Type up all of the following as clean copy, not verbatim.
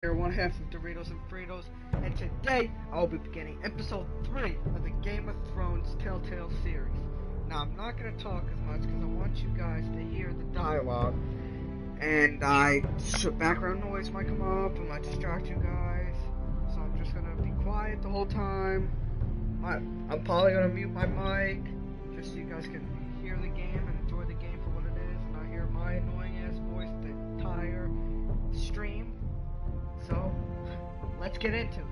Here, one half of Doritos and Fritos, and today I'll be beginning episode 3 of the Game of Thrones Telltale series. Now, I'm not going to talk as much because I want you guys to hear the dialogue, and background noise might come up, it might distract you guys, so I'm just going to be quiet the whole time. I'm probably going to mute my mic, just so you guys can hear the game and enjoy the game for what it is, and not hear my annoying ass voice the entire stream. So, let's get into it.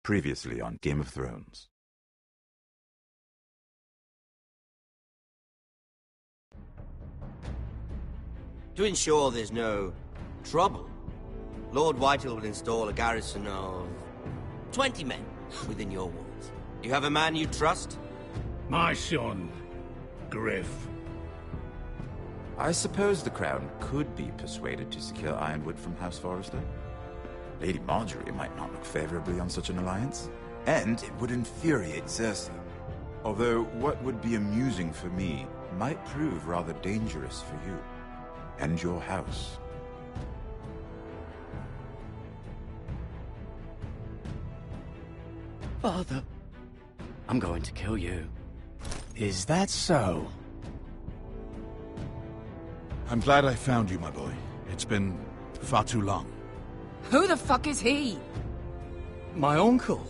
Previously on Game of Thrones. To ensure there's no trouble, Lord Whitehill will install a garrison of 20 men within your walls. You have a man you trust? My son, Griff. I suppose the Crown could be persuaded to secure Ironwood from House Forrester. Lady Marjorie might not look favorably on such an alliance, and it would infuriate Cersei. Although what would be amusing for me might prove rather dangerous for you and your house. Father, I'm going to kill you. Is that so? I'm glad I found you, my boy. It's been far too long. Who the fuck is he? My uncle.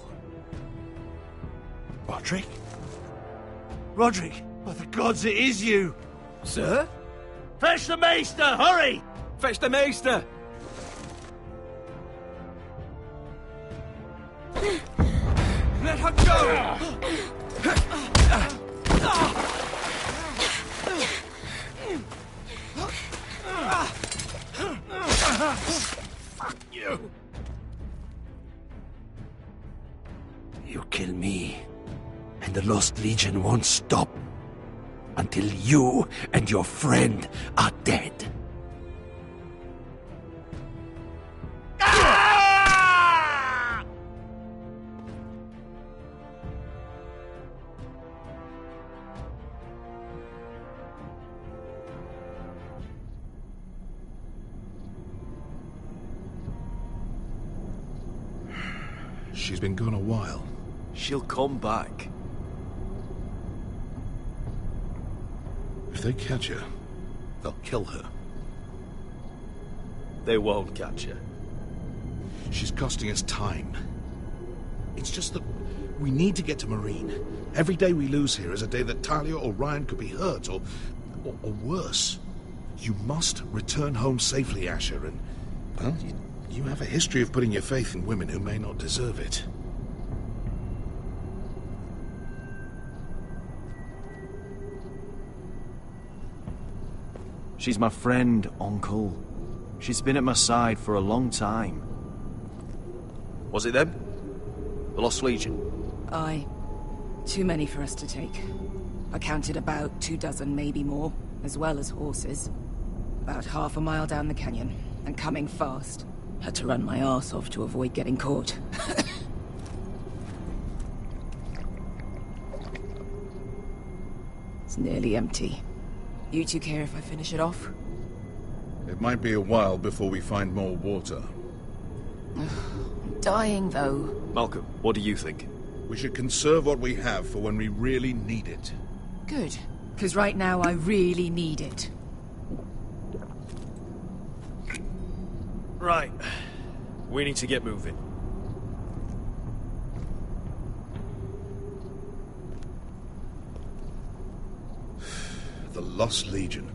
Roderick? Roderick! By the gods, it is you! Sir? Fetch the maester! Hurry! Fetch the maester! Let her go! Fuck you! You kill me, and the Lost Legion won't stop until you and your friend are dead. She's been gone a while. She'll come back. If they catch her, they'll kill her. They won't catch her. She's costing us time. It's just that we need to get to Marine. Every day we lose here is a day that Talia or Ryan could be hurt, or worse. You must return home safely, Asher, and, well, you have a history of putting your faith in women who may not deserve it. She's my friend, Uncle. She's been at my side for a long time. Was it them? The Lost Legion? Aye. Too many for us to take. I counted about 24, maybe more, as well as horses. About half a mile down the canyon, and coming fast. Had to run my arse off to avoid getting caught. It's nearly empty. You two care if I finish it off? It might be a while before we find more water. I'm dying, though. Malcolm, what do you think? We should conserve what we have for when we really need it. Good. Because right now I really need it. Right. We need to get moving. The Lost Legion.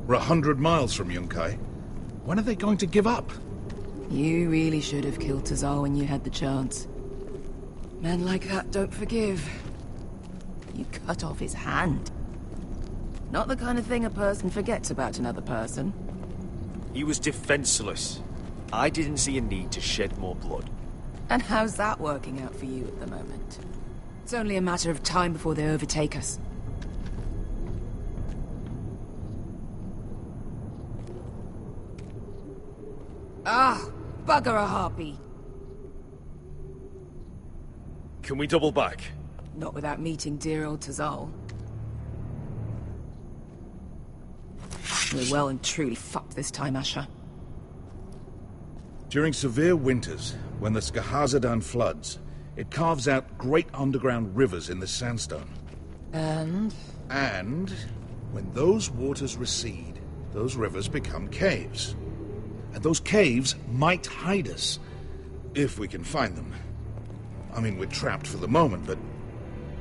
We're 100 miles from Yunkai. When are they going to give up? You really should have killed Tazar when you had the chance. Men like that don't forgive. You cut off his hand. Not the kind of thing a person forgets about another person. He was defenseless. I didn't see a need to shed more blood. And how's that working out for you at the moment? It's only a matter of time before they overtake us. Ah, bugger a harpy. Can we double back? Not without meeting dear old Tazal. We're well and truly fucked this time, Asher. During severe winters, when the Skahazadan floods, it carves out great underground rivers in the sandstone. And? And when those waters recede, those rivers become caves. And those caves might hide us, if we can find them. I mean, we're trapped for the moment, but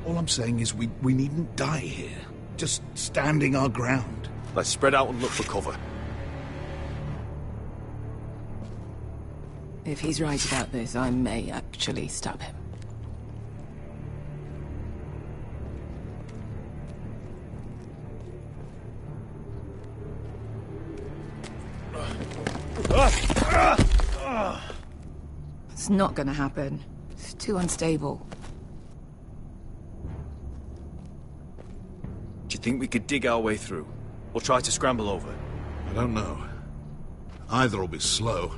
all I'm saying is we needn't die here. Just standing our ground. Let's spread out and look for cover. If he's right about this, I may actually stab him. It's not gonna happen. It's too unstable. Do you think we could dig our way through? Or try to scramble over? I don't know. Either will be slow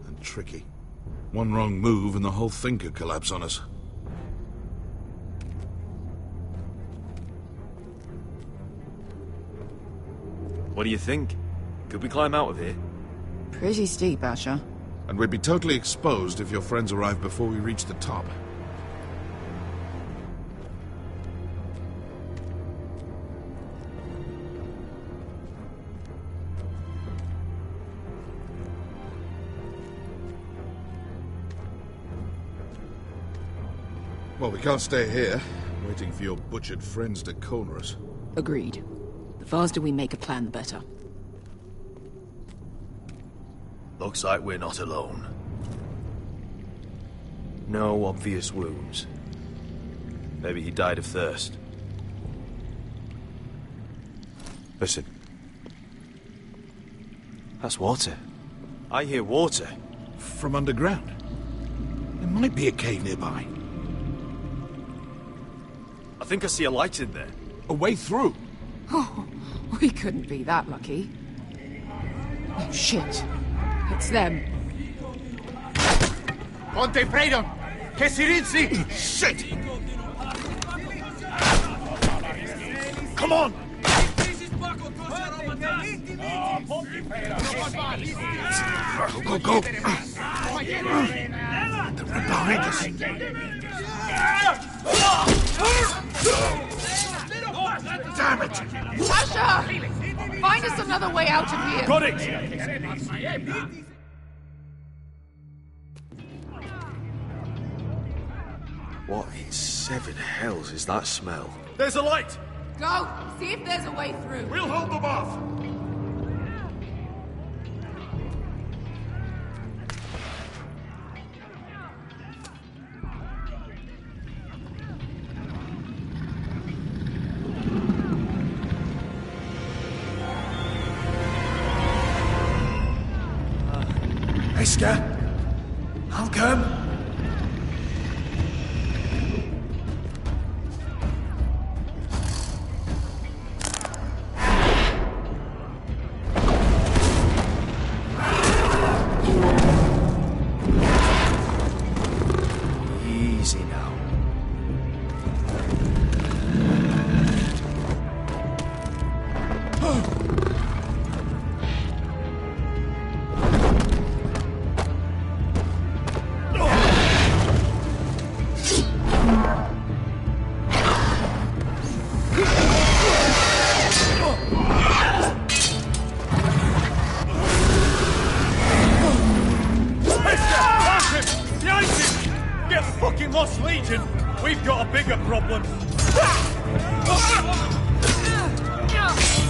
and tricky. One wrong move and the whole thing could collapse on us. What do you think? Could we climb out of here? Pretty steep, Asher. And we'd be totally exposed if your friends arrived before we reached the top. Well, we can't stay here, waiting for your butchered friends to corner us. Agreed. The faster we make a plan, the better. Looks like we're not alone. No obvious wounds. Maybe he died of thirst. Listen. That's water. I hear water. From underground. There might be a cave nearby. I think I see a light in there. A way through. Oh, we couldn't be that lucky. Oh, shit. It's them. Ponte Freedom! Che si rizzi! Shit! Come on! Go, go, go! They're right behind us. Damn it! Asher! Find us another way out of here! Got it! What in seven hells is that smell? There's a light! Go! See if there's a way through. We'll hold them off! Iska, I'll come. Easy now. Lost Legion! We've got a bigger problem!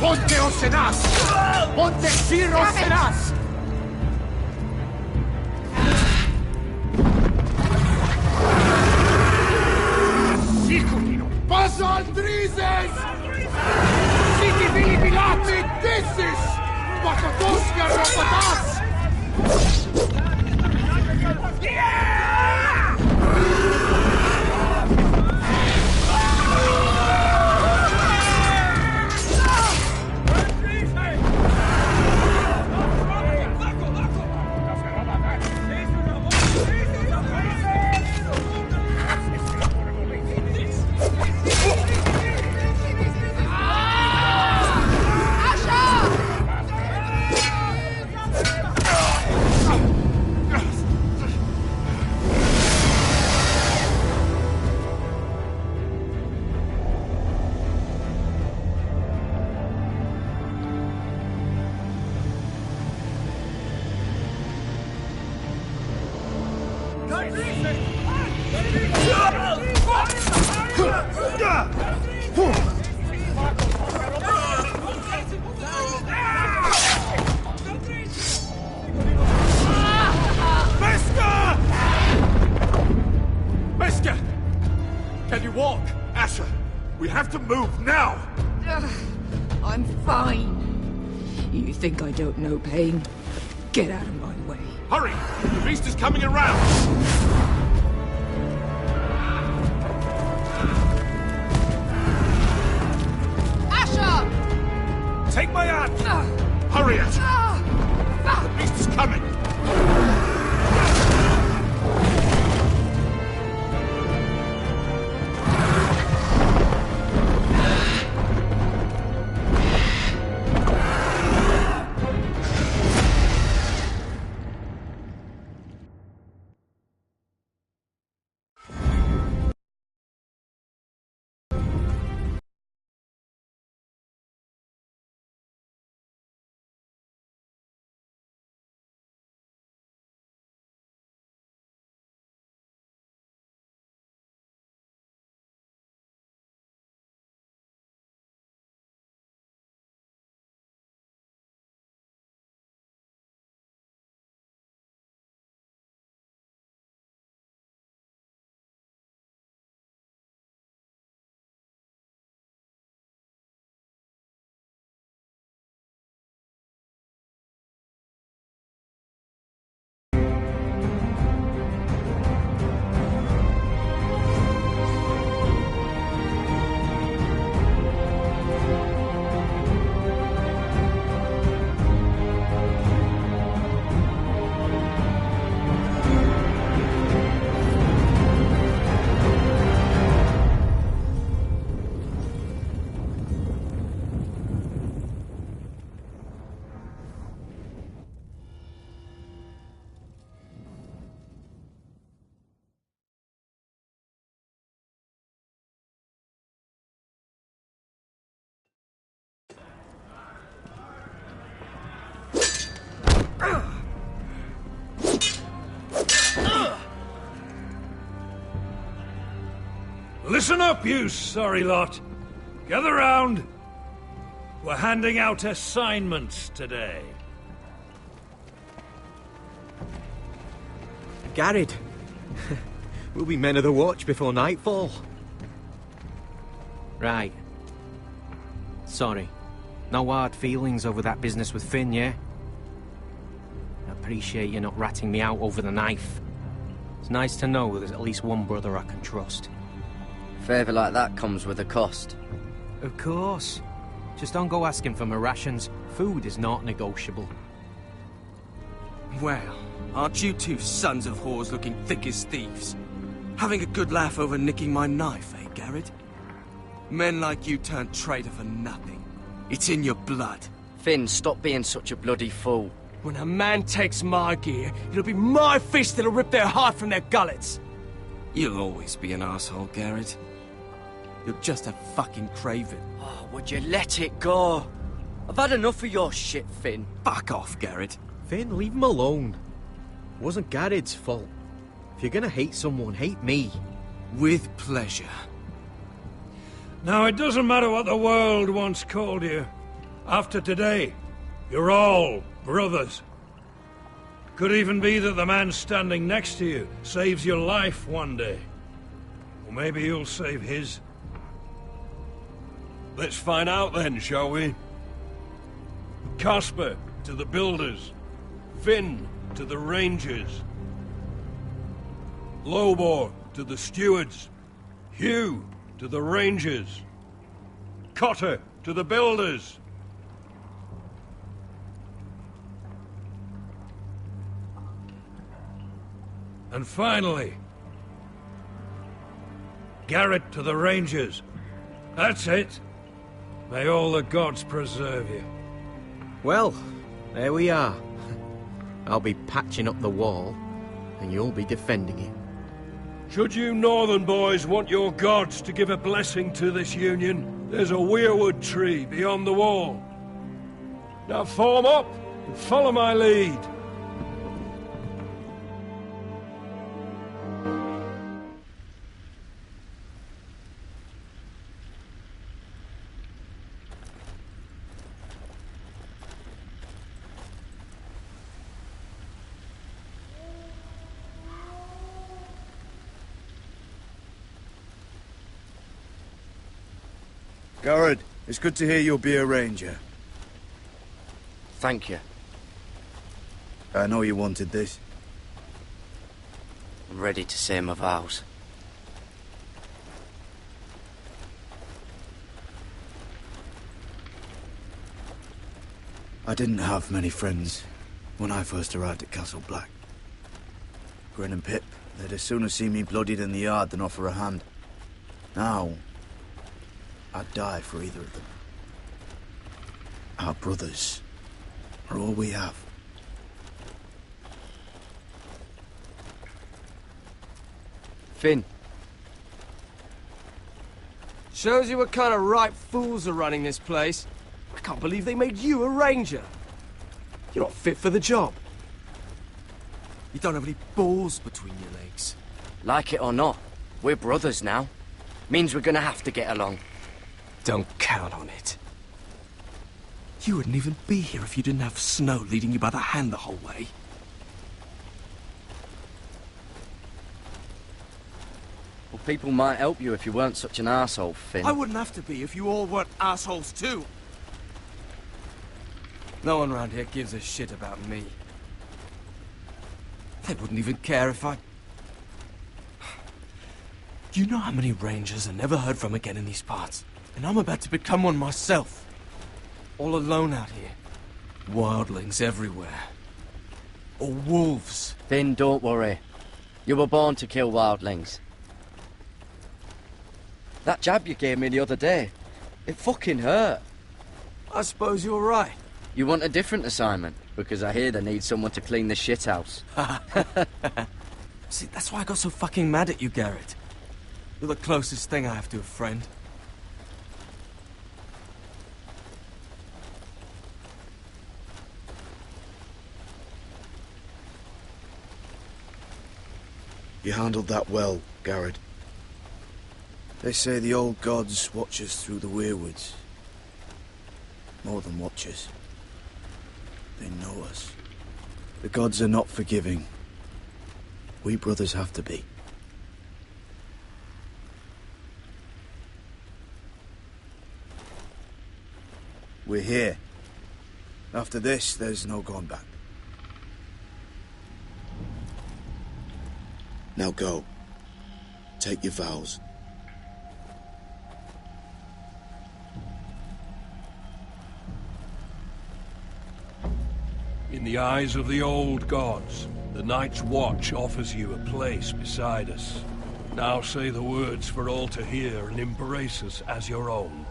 Ponte Osenas! Ponte Zero Osenas! Siculino! Paso Aldrizes! Siti Vili Pilati! Dissis! Pakotoska Robotas! Wesker! Can you walk? Asher, we have to move now! I'm fine. You think I don't know pain? Get out of my way. Hurry! The beast is coming around! Asher! Take my hand! Hurry, Asher! The beast is coming! Listen up, you sorry lot. Gather round. We're handing out assignments today. Garrett. We'll be men of the watch before nightfall. Right. Sorry. No hard feelings over that business with Finn, yeah? I appreciate you not ratting me out over the knife. It's nice to know there's at least one brother I can trust. Favour like that comes with a cost. Of course. Just don't go asking for my rations. Food is not negotiable. Well, aren't you two sons of whores looking thick as thieves? Having a good laugh over nicking my knife, eh, Garrett? Men like you turn traitor for nothing. It's in your blood. Finn, stop being such a bloody fool. When a man takes my gear, it'll be my fist that'll rip their heart from their gullets. You'll always be an asshole, Garrett. You're just a fucking craven. Oh, would you let it go? I've had enough of your shit, Finn. Fuck off, Garrett. Finn, leave him alone. It wasn't Garrett's fault. If you're gonna hate someone, hate me. With pleasure. Now, it doesn't matter what the world once called you. After today, you're all brothers. Could even be that the man standing next to you saves your life one day. Or maybe you'll save his. Let's find out then, shall we? Casper to the builders. Finn to the rangers. Lobor to the stewards. Hugh to the rangers. Cotter to the builders. And finally, Garrett to the rangers. That's it. May all the gods preserve you. Well, there we are. I'll be patching up the wall, and you'll be defending it. Should you northern boys want your gods to give a blessing to this union, there's a weirwood tree beyond the wall. Now form up and follow my lead. Garrett, it's good to hear you'll be a ranger. Thank you. I know you wanted this. I'm ready to say my vows. I didn't have many friends when I first arrived at Castle Black. Grin and Pip, they'd as soon see me bloodied in the yard than offer a hand. Now, I'd die for either of them. Our brothers are all we have. Finn. Shows you what kind of ripe fools are running this place. I can't believe they made you a ranger. You're not fit for the job. You don't have any balls between your legs. Like it or not, we're brothers now. Means we're gonna have to get along. Don't count on it. You wouldn't even be here if you didn't have Snow leading you by the hand the whole way. Well, people might help you if you weren't such an arsehole, Finn. I wouldn't have to be if you all weren't assholes too. No one around here gives a shit about me. They wouldn't even care if I... Do you know how many rangers are never heard from again in these parts? And I'm about to become one myself. All alone out here. Wildlings everywhere. Or wolves. Finn, don't worry. You were born to kill wildlings. That jab you gave me the other day, it fucking hurt. I suppose you're right. You want a different assignment? Because I hear they need someone to clean the shithouse. See, that's why I got so fucking mad at you, Garrett. You're the closest thing I have to a friend. You handled that well, Garrett. They say the old gods watch us through the weirwoods. More than watch us. They know us. The gods are not forgiving. We brothers have to be. We're here. After this, there's no going back. Now go. Take your vows. In the eyes of the old gods, the Night's Watch offers you a place beside us. Now say the words for all to hear and embrace us as your own.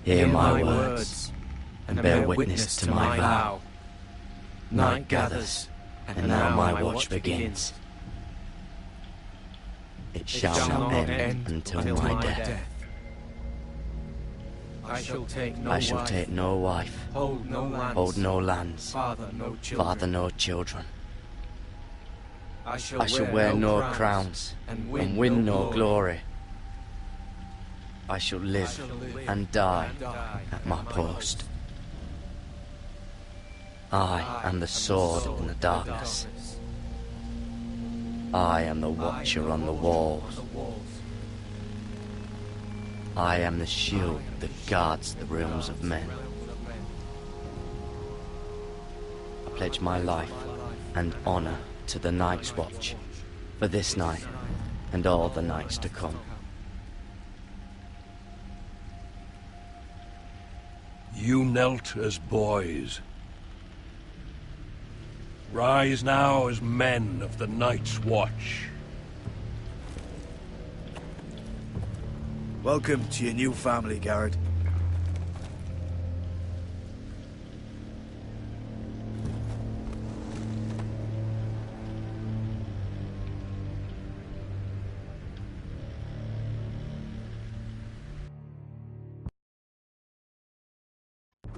Hear my words, and bear witness to my vow. Night gathers, and now my watch begins. It shall not end until my death. I shall take no wife, hold no lands, father no children. I shall wear no crowns, and win no glory. I shall live and die at my post. I am the sword in the darkness. I am the watcher on the walls. I am the shield that guards the realms of men. I pledge my life and honor to the Night's Watch for this night and all the nights to come. You knelt as boys. Rise now as men of the Night's Watch. Welcome to your new family, Garrett.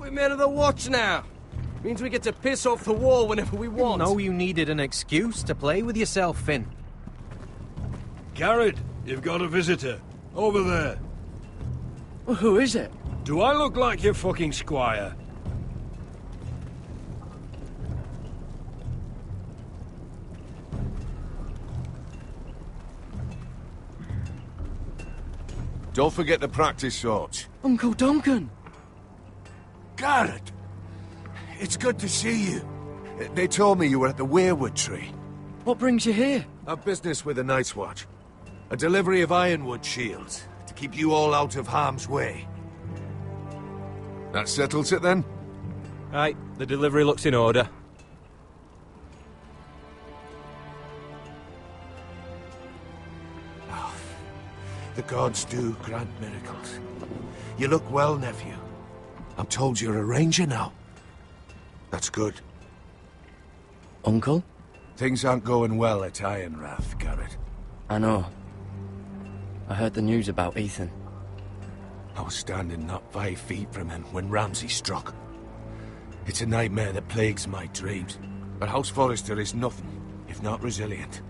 We're men of the watch now. Means we get to piss off the wall whenever we want. No, you needed an excuse to play with yourself, Finn. Garrett, you've got a visitor. Over there. Well, who is it? Do I look like your fucking squire? Don't forget the practice swords. Uncle Duncan! Garrett! It's good to see you. They told me you were at the Weirwood Tree. What brings you here? A business with the Night's Watch. A delivery of ironwood shields, to keep you all out of harm's way. That settles it then? Right, the delivery looks in order. Oh, the gods do grant miracles. You look well, nephew. I'm told you're a ranger now. That's good. Uncle? Things aren't going well at Ironrath, Garrett. I know. I heard the news about Ethan. I was standing not 5 feet from him when Ramsay struck. It's a nightmare that plagues my dreams. But House Forrester is nothing if not resilient.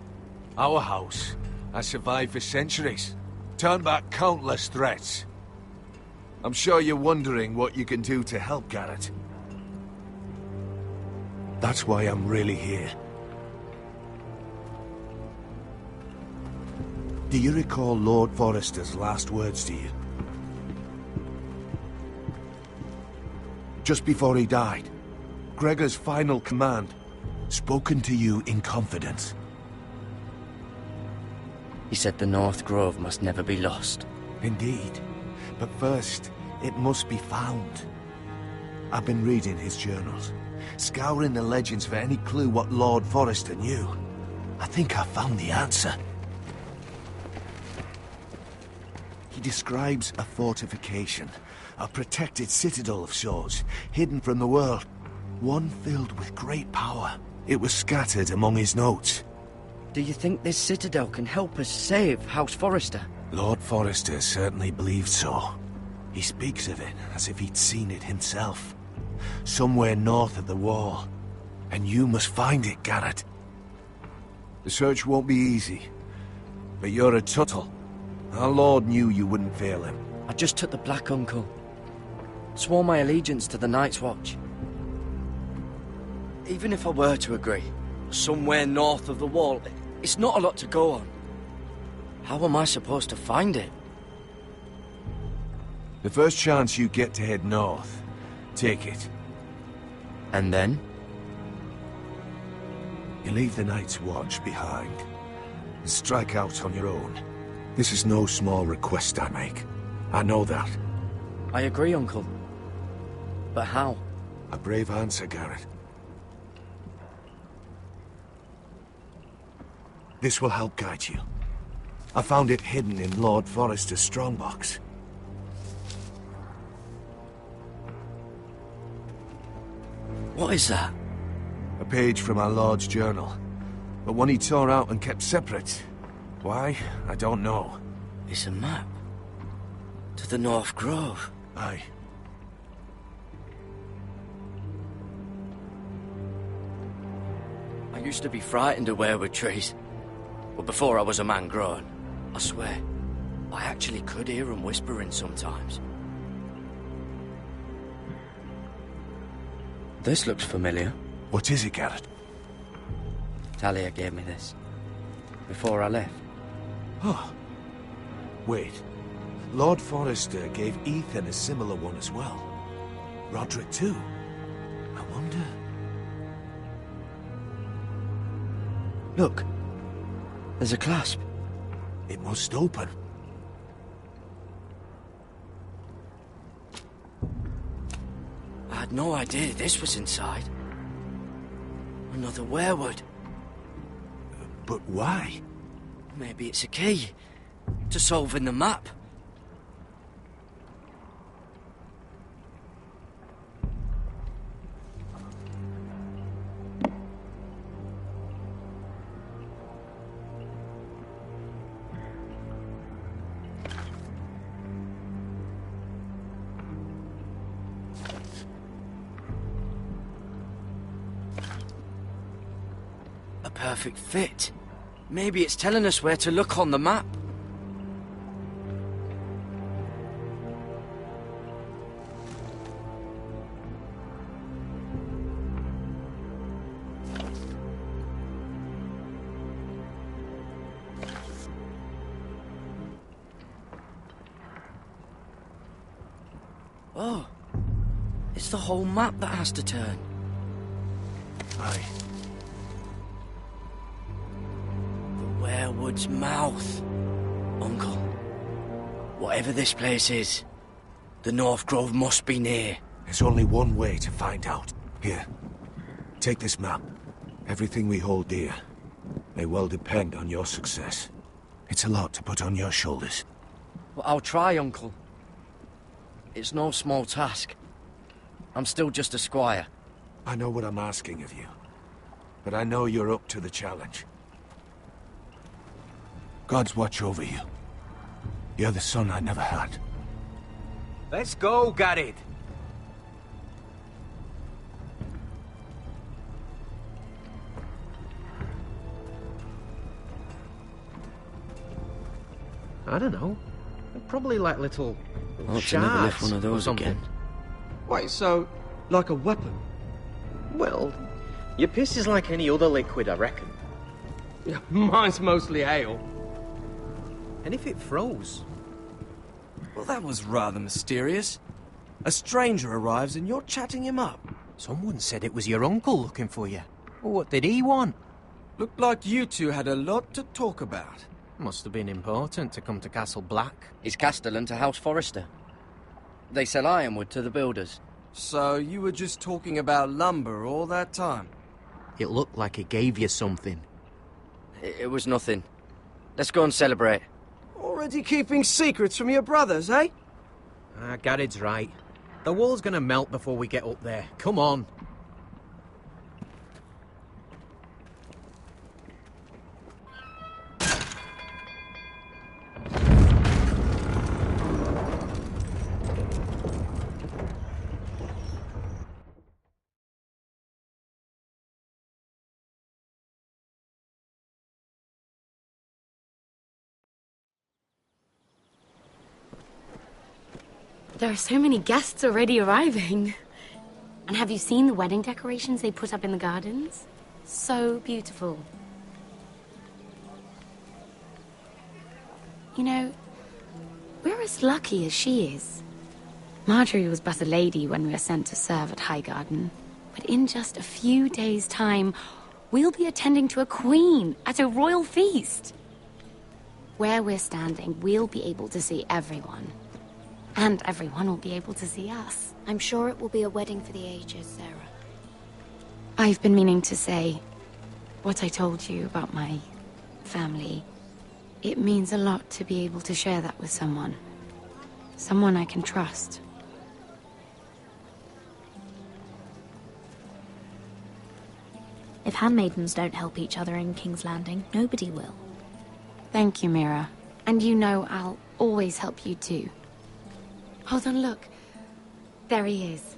Our house has survived for centuries, turned back countless threats. I'm sure you're wondering what you can do to help, Garrett. That's why I'm really here. Do you recall Lord Forrester's last words to you? Just before he died, Gregor's final command, spoken to you in confidence. He said the North Grove must never be lost. Indeed. But first, it must be found. I've been reading his journals, scouring the legends for any clue what Lord Forrester knew. I think I found the answer. He describes a fortification, a protected citadel of sorts, hidden from the world. One filled with great power. It was scattered among his notes. Do you think this citadel can help us save House Forrester? Lord Forrester certainly believed so. He speaks of it as if he'd seen it himself. Somewhere north of the wall. And you must find it, Garrett. The search won't be easy. But you're a Tuttle. Our Lord knew you wouldn't fail him. I just took the Black Uncle. Swore my allegiance to the Night's Watch. Even if I were to agree, somewhere north of the wall, it's not a lot to go on. How am I supposed to find it? The first chance you get to head north, take it. And then? You leave the Night's Watch behind, and strike out on your own. This is no small request I make. I know that. I agree, Uncle. But how? A brave answer, Garrett. This will help guide you. I found it hidden in Lord Forrester's strongbox. What is that? A page from our Lord's journal. But one he tore out and kept separate. Why? I don't know. It's a map. To the North Grove. Aye. I used to be frightened of weirwood trees. But before I was a man grown, I swear, I actually could hear them whispering sometimes. This looks familiar. What is it, Garrett? Talia gave me this. Before I left. Oh. Wait. Lord Forrester gave Ethan a similar one as well. Roderick too. I wonder... Look. There's a clasp. It must open. I had no idea this was inside. Another weirwood. But why? Maybe it's a key to solving the map. perfect fit. Maybe it's telling us where to look on the map. Oh, it's the whole map that has to turn. Aye. The Werewood's mouth. Uncle, whatever this place is, the North Grove must be near. There's only one way to find out. Here, take this map. Everything we hold dear may well depend on your success. It's a lot to put on your shoulders. Well, I'll try, Uncle. It's no small task. I'm still just a squire. I know what I'm asking of you, but I know you're up to the challenge. Gods watch over you. You're the son I never had. Let's go, Garrett. I don't know. They're probably like little I'll shards never lift one of or those something. again. Wait, so, like a weapon? Well, your piss is like any other liquid, I reckon. Yeah, mine's mostly ale. And if it froze? Well, that was rather mysterious. A stranger arrives and you're chatting him up. Someone said it was your uncle looking for you. Well, what did he want? Looked like you two had a lot to talk about. Must have been important to come to Castle Black. It's Castellan to House Forrester. They sell ironwood to the builders. So you were just talking about lumber all that time? It looked like he gave you something. It was nothing. Let's go and celebrate. Already keeping secrets from your brothers, eh? Garrett's right. The wall's gonna melt before we get up there. Come on. There are so many guests already arriving. And have you seen the wedding decorations they put up in the gardens? So beautiful. You know, we're as lucky as she is. Marjorie was but a lady when we were sent to serve at Highgarden. But in just a few days' time, we'll be attending to a queen at a royal feast. Where we're standing, we'll be able to see everyone. And everyone will be able to see us. I'm sure it will be a wedding for the ages, Sarah. I've been meaning to say what I told you about my family. It means a lot to be able to share that with someone. Someone I can trust. If handmaidens don't help each other in King's Landing, nobody will. Thank you, Mira. And you know I'll always help you too. Hold on, look. There he is.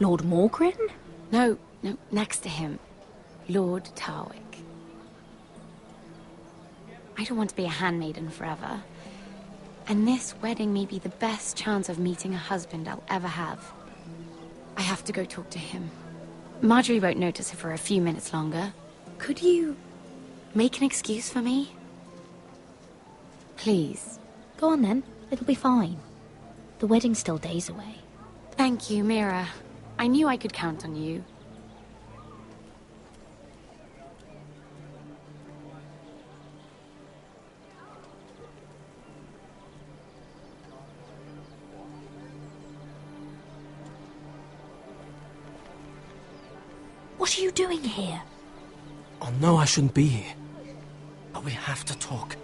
Lord Morgrin? No, next to him. Lord Tarwick. I don't want to be a handmaiden forever. And this wedding may be the best chance of meeting a husband I'll ever have. I have to go talk to him. Marjorie won't notice it for a few minutes longer. Could you make an excuse for me? Please. Go on then. It'll be fine. The wedding's still days away. Thank you, Mira. I knew I could count on you. What are you doing here? Oh no, I shouldn't be here. But we have to talk.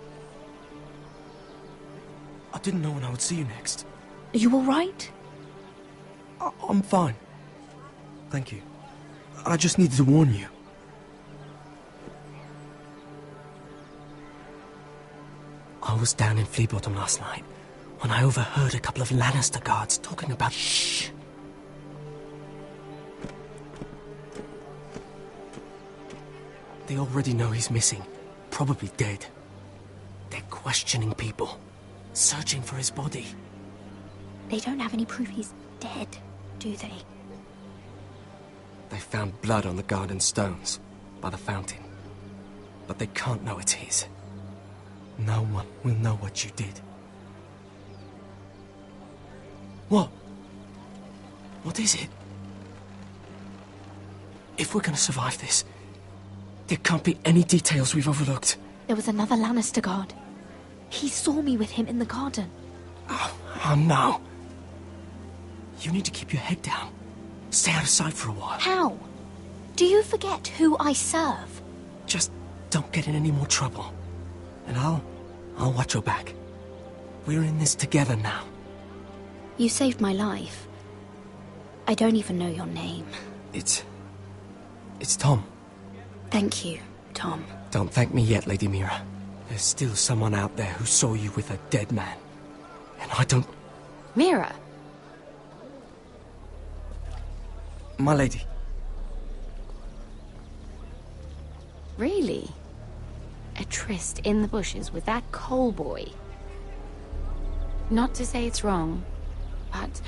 I didn't know when I would see you next. Are you all right? I'm fine. Thank you. I just needed to warn you. I was down in Fleabottom last night when I overheard a couple of Lannister guards talking about... Shh! They already know he's missing. Probably dead. They're questioning people. Searching for his body. They don't have any proof he's dead, do they? They found blood on the garden stones, by the fountain. But they can't know it's his. No one will know what you did. What? What is it? If we're gonna survive this, there can't be any details we've overlooked. There was another Lannister guard. He saw me with him in the garden. Oh no. You need to keep your head down. Stay out of sight for a while. How? Do you forget who I serve? Just don't get in any more trouble. And I'll watch your back. We're in this together now. You saved my life. I don't even know your name. It's Tom. Thank you, Tom. Don't thank me yet, Lady Mira. There's still someone out there who saw you with a dead man. And I don't... Mira? My lady. Really? A tryst in the bushes with that coal boy? Not to say it's wrong, but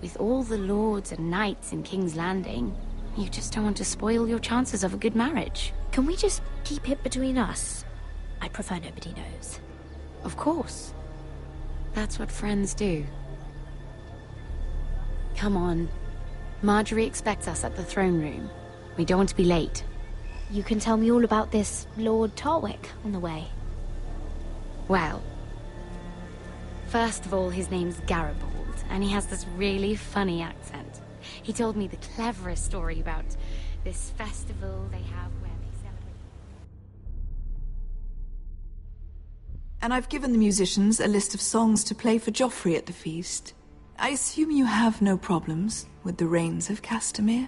with all the lords and knights in King's Landing, you just don't want to spoil your chances of a good marriage. Can we just keep it between us? I prefer nobody knows. Of course. That's what friends do. Come on. Marjorie expects us at the throne room. We don't want to be late. You can tell me all about this Lord Tarwick on the way. Well, first of all, his name's Garibald, and he has this really funny accent. He told me the cleverest story about this festival they have where they celebrate... And I've given the musicians a list of songs to play for Joffrey at the feast. I assume you have no problems with the Rains of Castamere?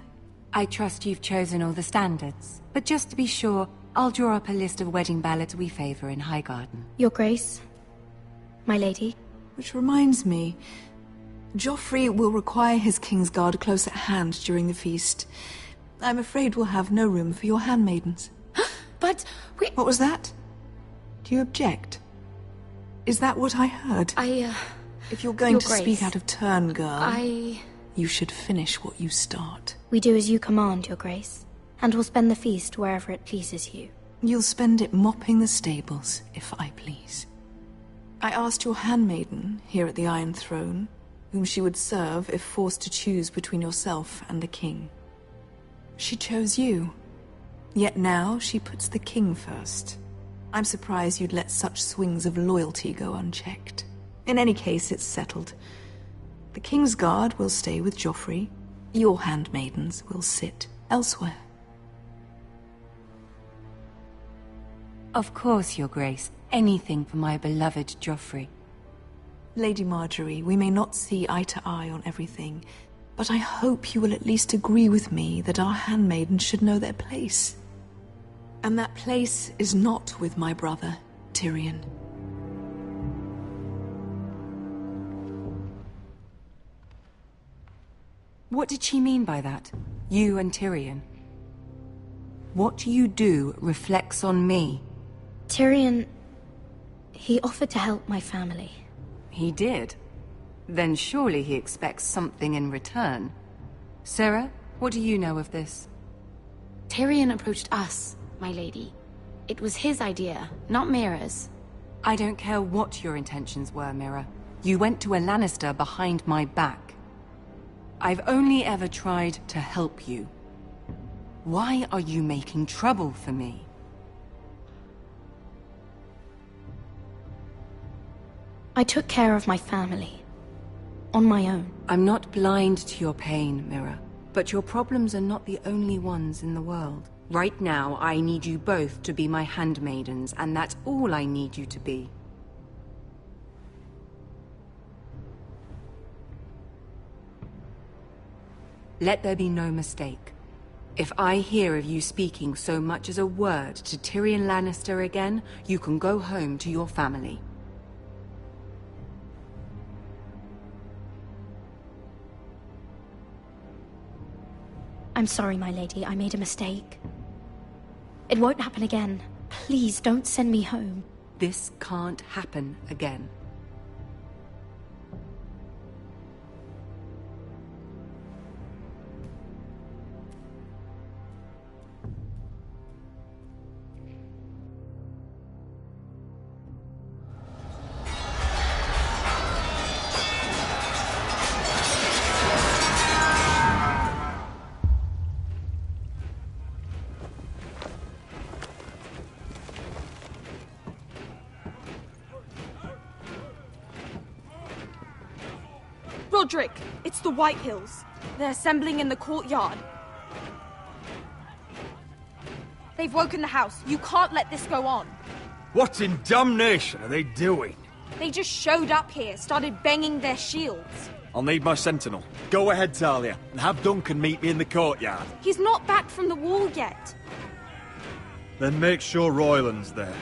I trust you've chosen all the standards. But just to be sure, I'll draw up a list of wedding ballads we favor in Highgarden. Your Grace, my lady. Which reminds me, Joffrey will require his Kingsguard close at hand during the feast. I'm afraid we'll have no room for your handmaidens. But we... What was that? Do you object? Is that what I heard? If you're going to speak out of turn, girl... You should finish what you start. We do as you command, Your Grace. And we'll spend the feast wherever it pleases you. You'll spend it mopping the stables, if I please. I asked your handmaiden, here at the Iron Throne, whom she would serve if forced to choose between yourself and the king. She chose you. Yet now she puts the king first. I'm surprised you'd let such swings of loyalty go unchecked. In any case, it's settled. The Kingsguard will stay with Joffrey. Your handmaidens will sit elsewhere. Of course, Your Grace. Anything for my beloved Joffrey. Lady Marjorie, we may not see eye to eye on everything, but I hope you will at least agree with me that our handmaidens should know their place. And that place is not with my brother, Tyrion. What did she mean by that? You and Tyrion? What you do reflects on me. Tyrion... he offered to help my family. He did? Then surely he expects something in return. Sarah, what do you know of this? Tyrion approached us, my lady. It was his idea, not Mira's. I don't care what your intentions were, Mira. You went to a Lannister behind my back. I've only ever tried to help you. Why are you making trouble for me? I took care of my family. On my own. I'm not blind to your pain, Mira. But your problems are not the only ones in the world. Right now, I need you both to be my handmaidens, and that's all I need you to be. Let there be no mistake. If I hear of you speaking so much as a word to Tyrion Lannister again, you can go home to your family. I'm sorry, my lady. I made a mistake. It won't happen again. Please, don't send me home. This can't happen again. Roderick, it's the Whitehills. They're assembling in the courtyard. They've woken the house. You can't let this go on. What in damnation are they doing? They just showed up here, started banging their shields. I'll need my sentinel. Go ahead, Talia, and have Duncan meet me in the courtyard. He's not back from the wall yet. Then make sure Royland's there.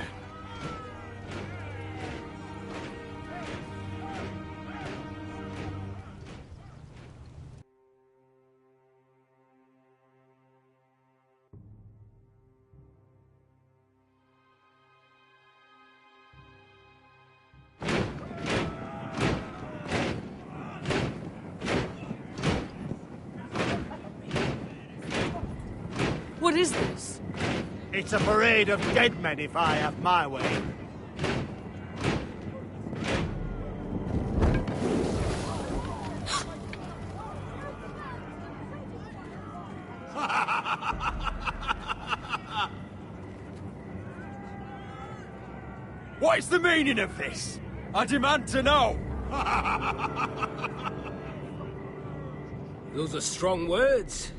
What is this? It's a parade of dead men if I have my way. What is the meaning of this? I demand to know! Those are strong words.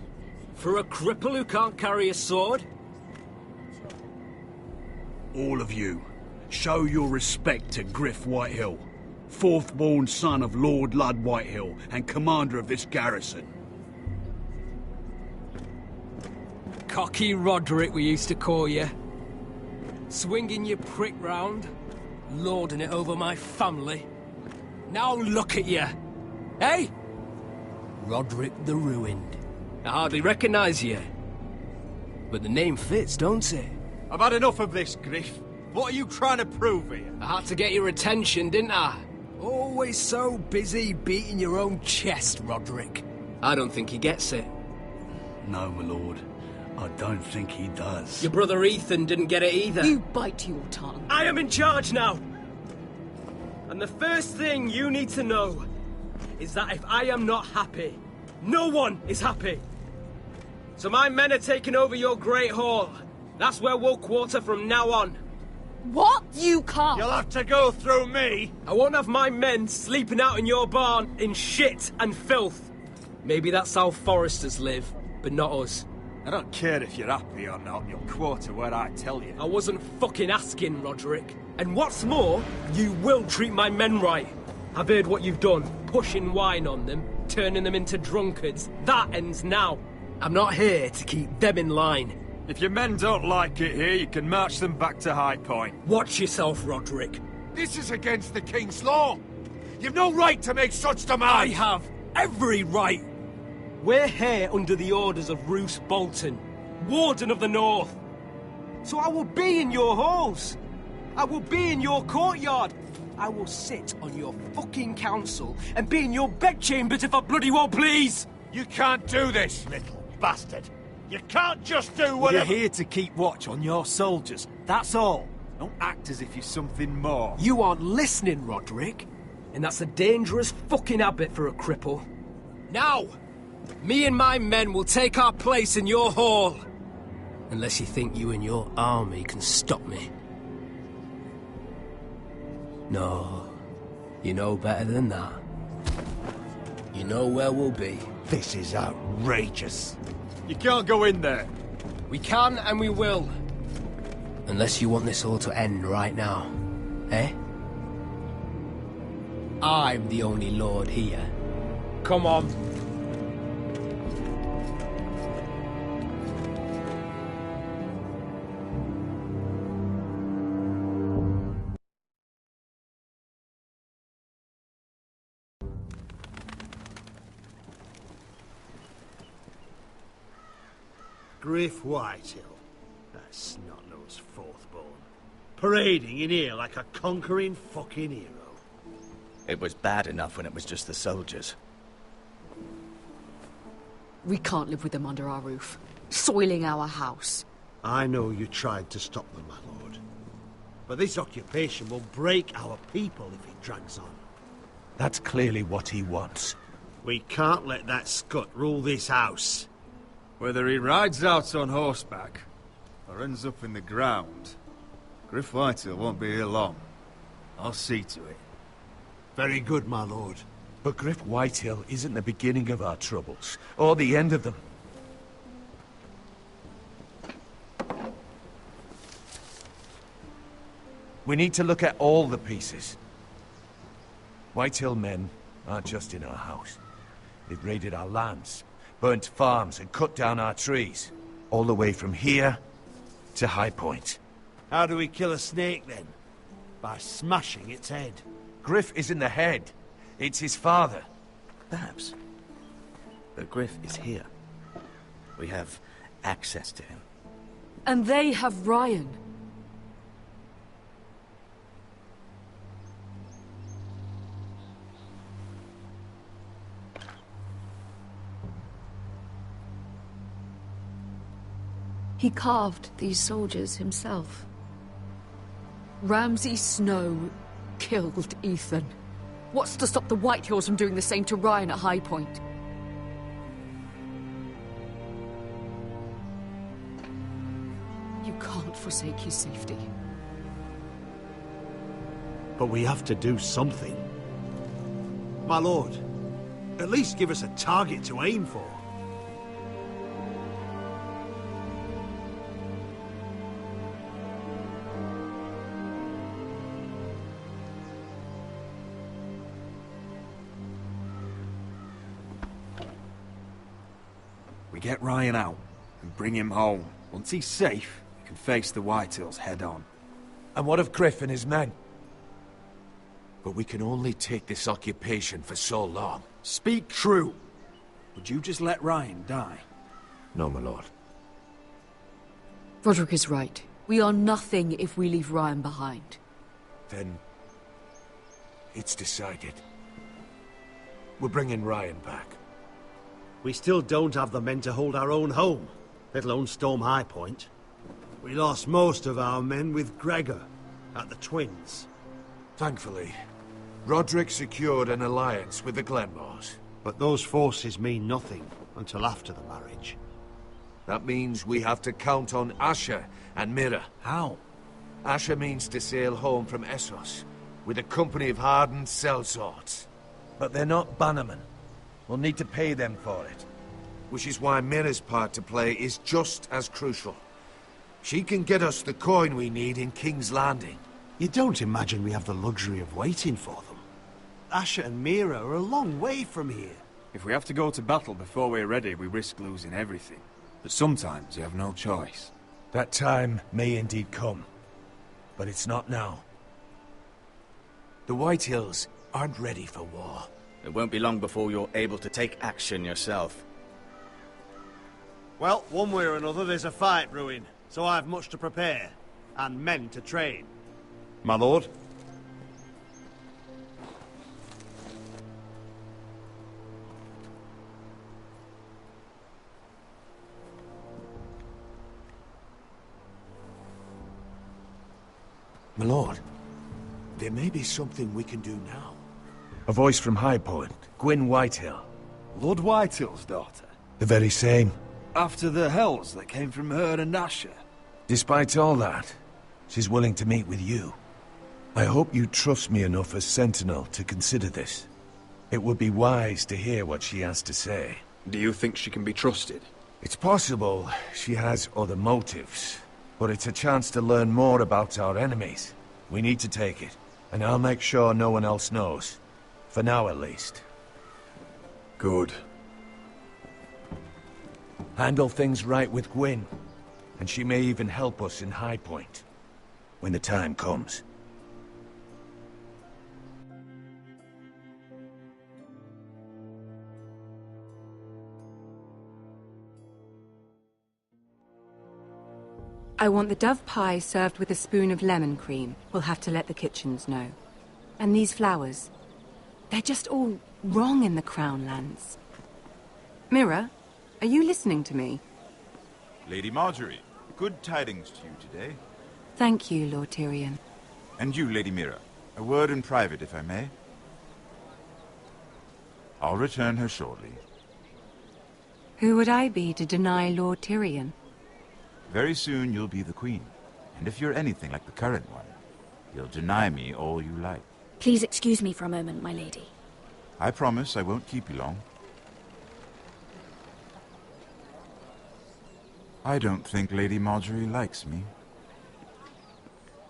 For a cripple who can't carry a sword? All of you, show your respect to Griff Whitehill, fourth-born son of Lord Ludd Whitehill and commander of this garrison. Cocky Roderick, we used to call you. Swinging your prick round, lording it over my family. Now look at you! Hey? Roderick the Ruined. I hardly recognise you. But the name fits, don't it? I've had enough of this, Griff. What are you trying to prove here? I had to get your attention, didn't I? Always so busy beating your own chest, Roderick. I don't think he gets it. No, my lord. I don't think he does. Your brother Ethan didn't get it either. You bite your tongue. I am in charge now! And the first thing you need to know is that if I am not happy, no one is happy. So my men are taking over your Great Hall. That's where we'll quarter from now on. What? You can't. You'll have to go through me. I won't have my men sleeping out in your barn in shit and filth. Maybe that's how foresters live, but not us. I don't care if you're happy or not. You'll quarter where I tell you. I wasn't fucking asking, Roderick. And what's more, you will treat my men right. I've heard what you've done, pushing wine on them, turning them into drunkards. That ends now. I'm not here to keep them in line. If your men don't like it here, you can march them back to High Point. Watch yourself, Roderick. This is against the King's law. You've no right to make such demands. I have every right. We're here under the orders of Roose Bolton, Warden of the North. So I will be in your halls. I will be in your courtyard. I will sit on your fucking council and be in your bedchambers if I bloody well please. You can't do this, little bastard. You can't just do whatever... You're here to keep watch on your soldiers. That's all. Don't act as if you're something more. You aren't listening, Roderick. And that's a dangerous fucking habit for a cripple. Now, me and my men will take our place in your hall. Unless you think you and your army can stop me. No, you know better than that. You know where we'll be. This is outrageous. You can't go in there. We can and we will. Unless you want this all to end right now. Eh? I'm the only lord here. Come on. Griff Whitehill. That snot-nosed fourthborn. Parading in here like a conquering fucking hero. It was bad enough when it was just the soldiers. We can't live with them under our roof, soiling our house. I know you tried to stop them, my lord. But this occupation will break our people if it drags on. That's clearly what he wants. We can't let that scut rule this house. Whether he rides out on horseback or ends up in the ground, Griff Whitehill won't be here long. I'll see to it. Very good, my lord. But Griff Whitehill isn't the beginning of our troubles, or the end of them. We need to look at all the pieces. Whitehill men aren't just in our house. They've raided our lands, burnt farms and cut down our trees. All the way from here to High Point. How do we kill a snake, then? By smashing its head. Griff isn't the head. It's his father. Perhaps. But Griff is here. We have access to him. And they have Ryan. He carved these soldiers himself. Ramsay Snow killed Ethan. What's to stop the Whitehills from doing the same to Ryan at High Point? You can't forsake his safety. But we have to do something. My lord, at least give us a target to aim for. We get Ryan out and bring him home. Once he's safe, we can face the Whitehills head on. And what of Griff and his men? But we can only take this occupation for so long. Speak true. Would you just let Ryan die? No, my lord. Roderick is right. We are nothing if we leave Ryan behind. Then it's decided. We're bringing Ryan back. We still don't have the men to hold our own home, let alone storm High Point. We lost most of our men with Gregor at the Twins. Thankfully, Roderick secured an alliance with the Glenmores. But those forces mean nothing until after the marriage. That means we have to count on Asher and Mira. How? Asher means to sail home from Essos with a company of hardened sellswords. But they're not bannermen. We'll need to pay them for it. Which is why Mira's part to play is just as crucial. She can get us the coin we need in King's Landing. You don't imagine we have the luxury of waiting for them? Asher and Mira are a long way from here. If we have to go to battle before we're ready, we risk losing everything. But sometimes you have no choice. That time may indeed come. But it's not now. The Whitehills aren't ready for war. It won't be long before you're able to take action yourself. Well, one way or another, there's a fight brewing, so I have much to prepare, and men to train. My lord? My lord, there may be something we can do now. A voice from High Point, Gwyn Whitehill. Lord Whitehill's daughter? The very same. After the hells that came from her and Asher? Despite all that, she's willing to meet with you. I hope you trust me enough as Sentinel to consider this. It would be wise to hear what she has to say. Do you think she can be trusted? It's possible she has other motives, but it's a chance to learn more about our enemies. We need to take it, and I'll make sure no one else knows. For now, at least. Good. Handle things right with Gwyn, and she may even help us in High Point, when the time comes. I want the dove pie served with a spoon of lemon cream. We'll have to let the kitchens know. And these flowers. They're just all wrong in the Crown lands. Mira, are you listening to me? Lady Marjorie, good tidings to you today. Thank you, Lord Tyrion. And you, Lady Mira. A word in private, if I may. I'll return her shortly. Who would I be to deny Lord Tyrion? Very soon you'll be the queen. And if you're anything like the current one, you'll deny me all you like. Please excuse me for a moment, my lady. I promise I won't keep you long. I don't think Lady Marjorie likes me.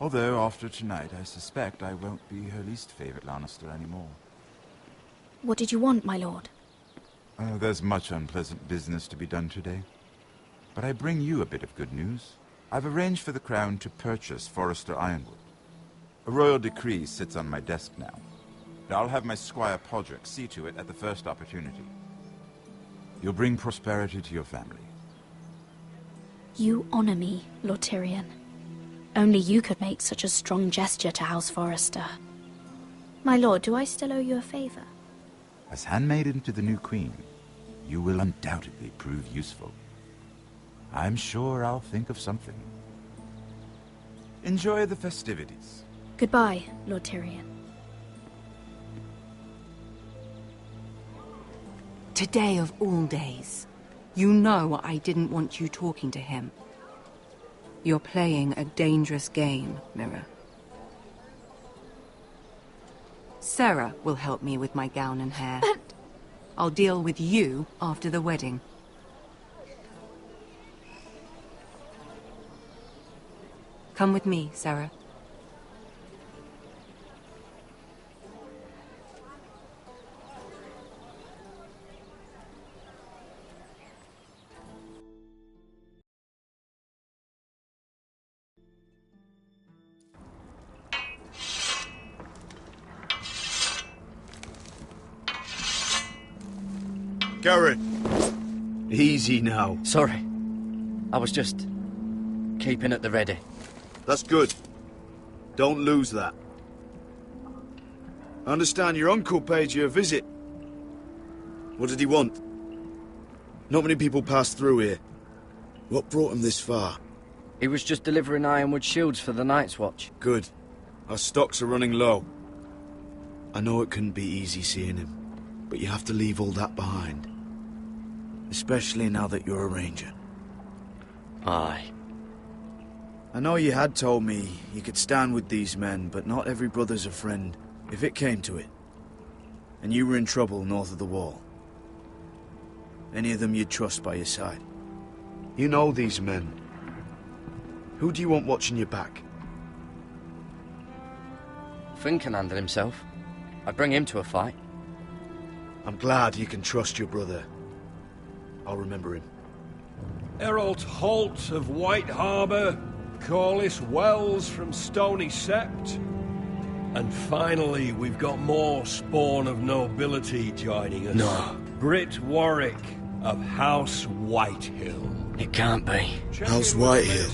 Although, after tonight, I suspect I won't be her least favorite Lannister anymore. What did you want, my lord? There's much unpleasant business to be done today. But I bring you a bit of good news. I've arranged for the Crown to purchase Forrester Ironwood. A royal decree sits on my desk now. But I'll have my squire Podrick see to it at the first opportunity. You'll bring prosperity to your family. You honor me, Lord Tyrion. Only you could make such a strong gesture to House Forrester. My lord, do I still owe you a favor? As handmaiden to the new queen, you will undoubtedly prove useful. I'm sure I'll think of something. Enjoy the festivities. Goodbye, Lord Tyrion. Today of all days. You know I didn't want you talking to him. You're playing a dangerous game, Mira. Sarah will help me with my gown and hair. But... I'll deal with you after the wedding. Come with me, Sarah. Garrett! Easy now. Sorry. I was just keeping at the ready. That's good. Don't lose that. I understand your uncle paid you a visit. What did he want? Not many people pass through here. What brought him this far? He was just delivering ironwood shields for the Night's Watch. Good. Our stocks are running low. I know it couldn't be easy seeing him, but you have to leave all that behind. Especially now that you're a ranger. Aye. I know you had told me you could stand with these men, but not every brother's a friend, if it came to it. And you were in trouble north of the wall. Any of them you'd trust by your side. You know these men. Who do you want watching your back? Finn can handle himself. I'd bring him to a fight. I'm glad you can trust your brother. I'll remember him. Errol Holt of White Harbour, Corliss Wells from Stony Sept. And finally, we've got more spawn of nobility joining us. No. Britt Warwick of House Whitehill. It can't be. House Whitehill.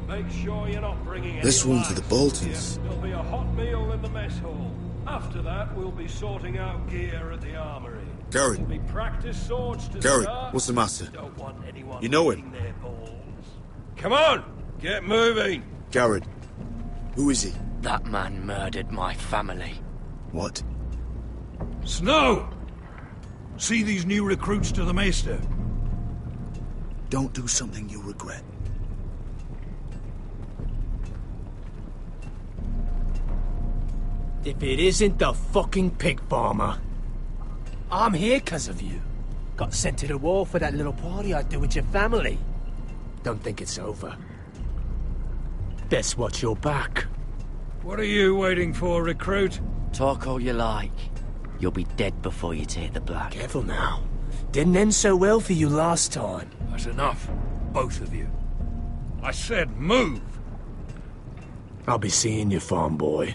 Make sure you're not bringing This any one's for the Boltons. There'll be a hot meal in the mess hall. After that, we'll be sorting out gear at the armory. Garrett. There'll be practice swords to Garrett, start. what's the matter? Don't want anyone You know him? their balls. Come on, get moving. Garrett. Who is he? That man murdered my family. What? Snow! See these new recruits to the Maester? Don't do something you'll regret. If it isn't the fucking pig farmer. I'm here 'cause of you. Got sent to the war for that little party I do with your family. Don't think it's over. Best watch your back. What are you waiting for, recruit? Talk all you like. You'll be dead before you take the black. Careful now. Didn't end so well for you last time. That's enough, both of you. I said move! I'll be seeing you, farm boy.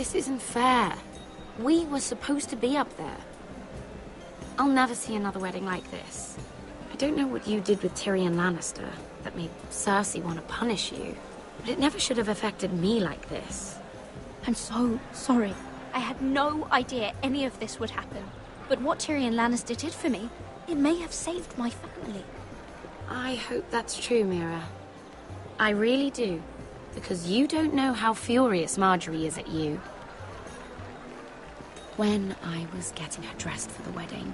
This isn't fair. We were supposed to be up there. I'll never see another wedding like this. I don't know what you did with Tyrion Lannister that made Cersei want to punish you, but it never should have affected me like this. I'm so sorry. I had no idea any of this would happen. But what Tyrion Lannister did for me, it may have saved my family. I hope that's true, Mira. I really do. Because you don't know how furious Marjorie is at you. When I was getting her dressed for the wedding,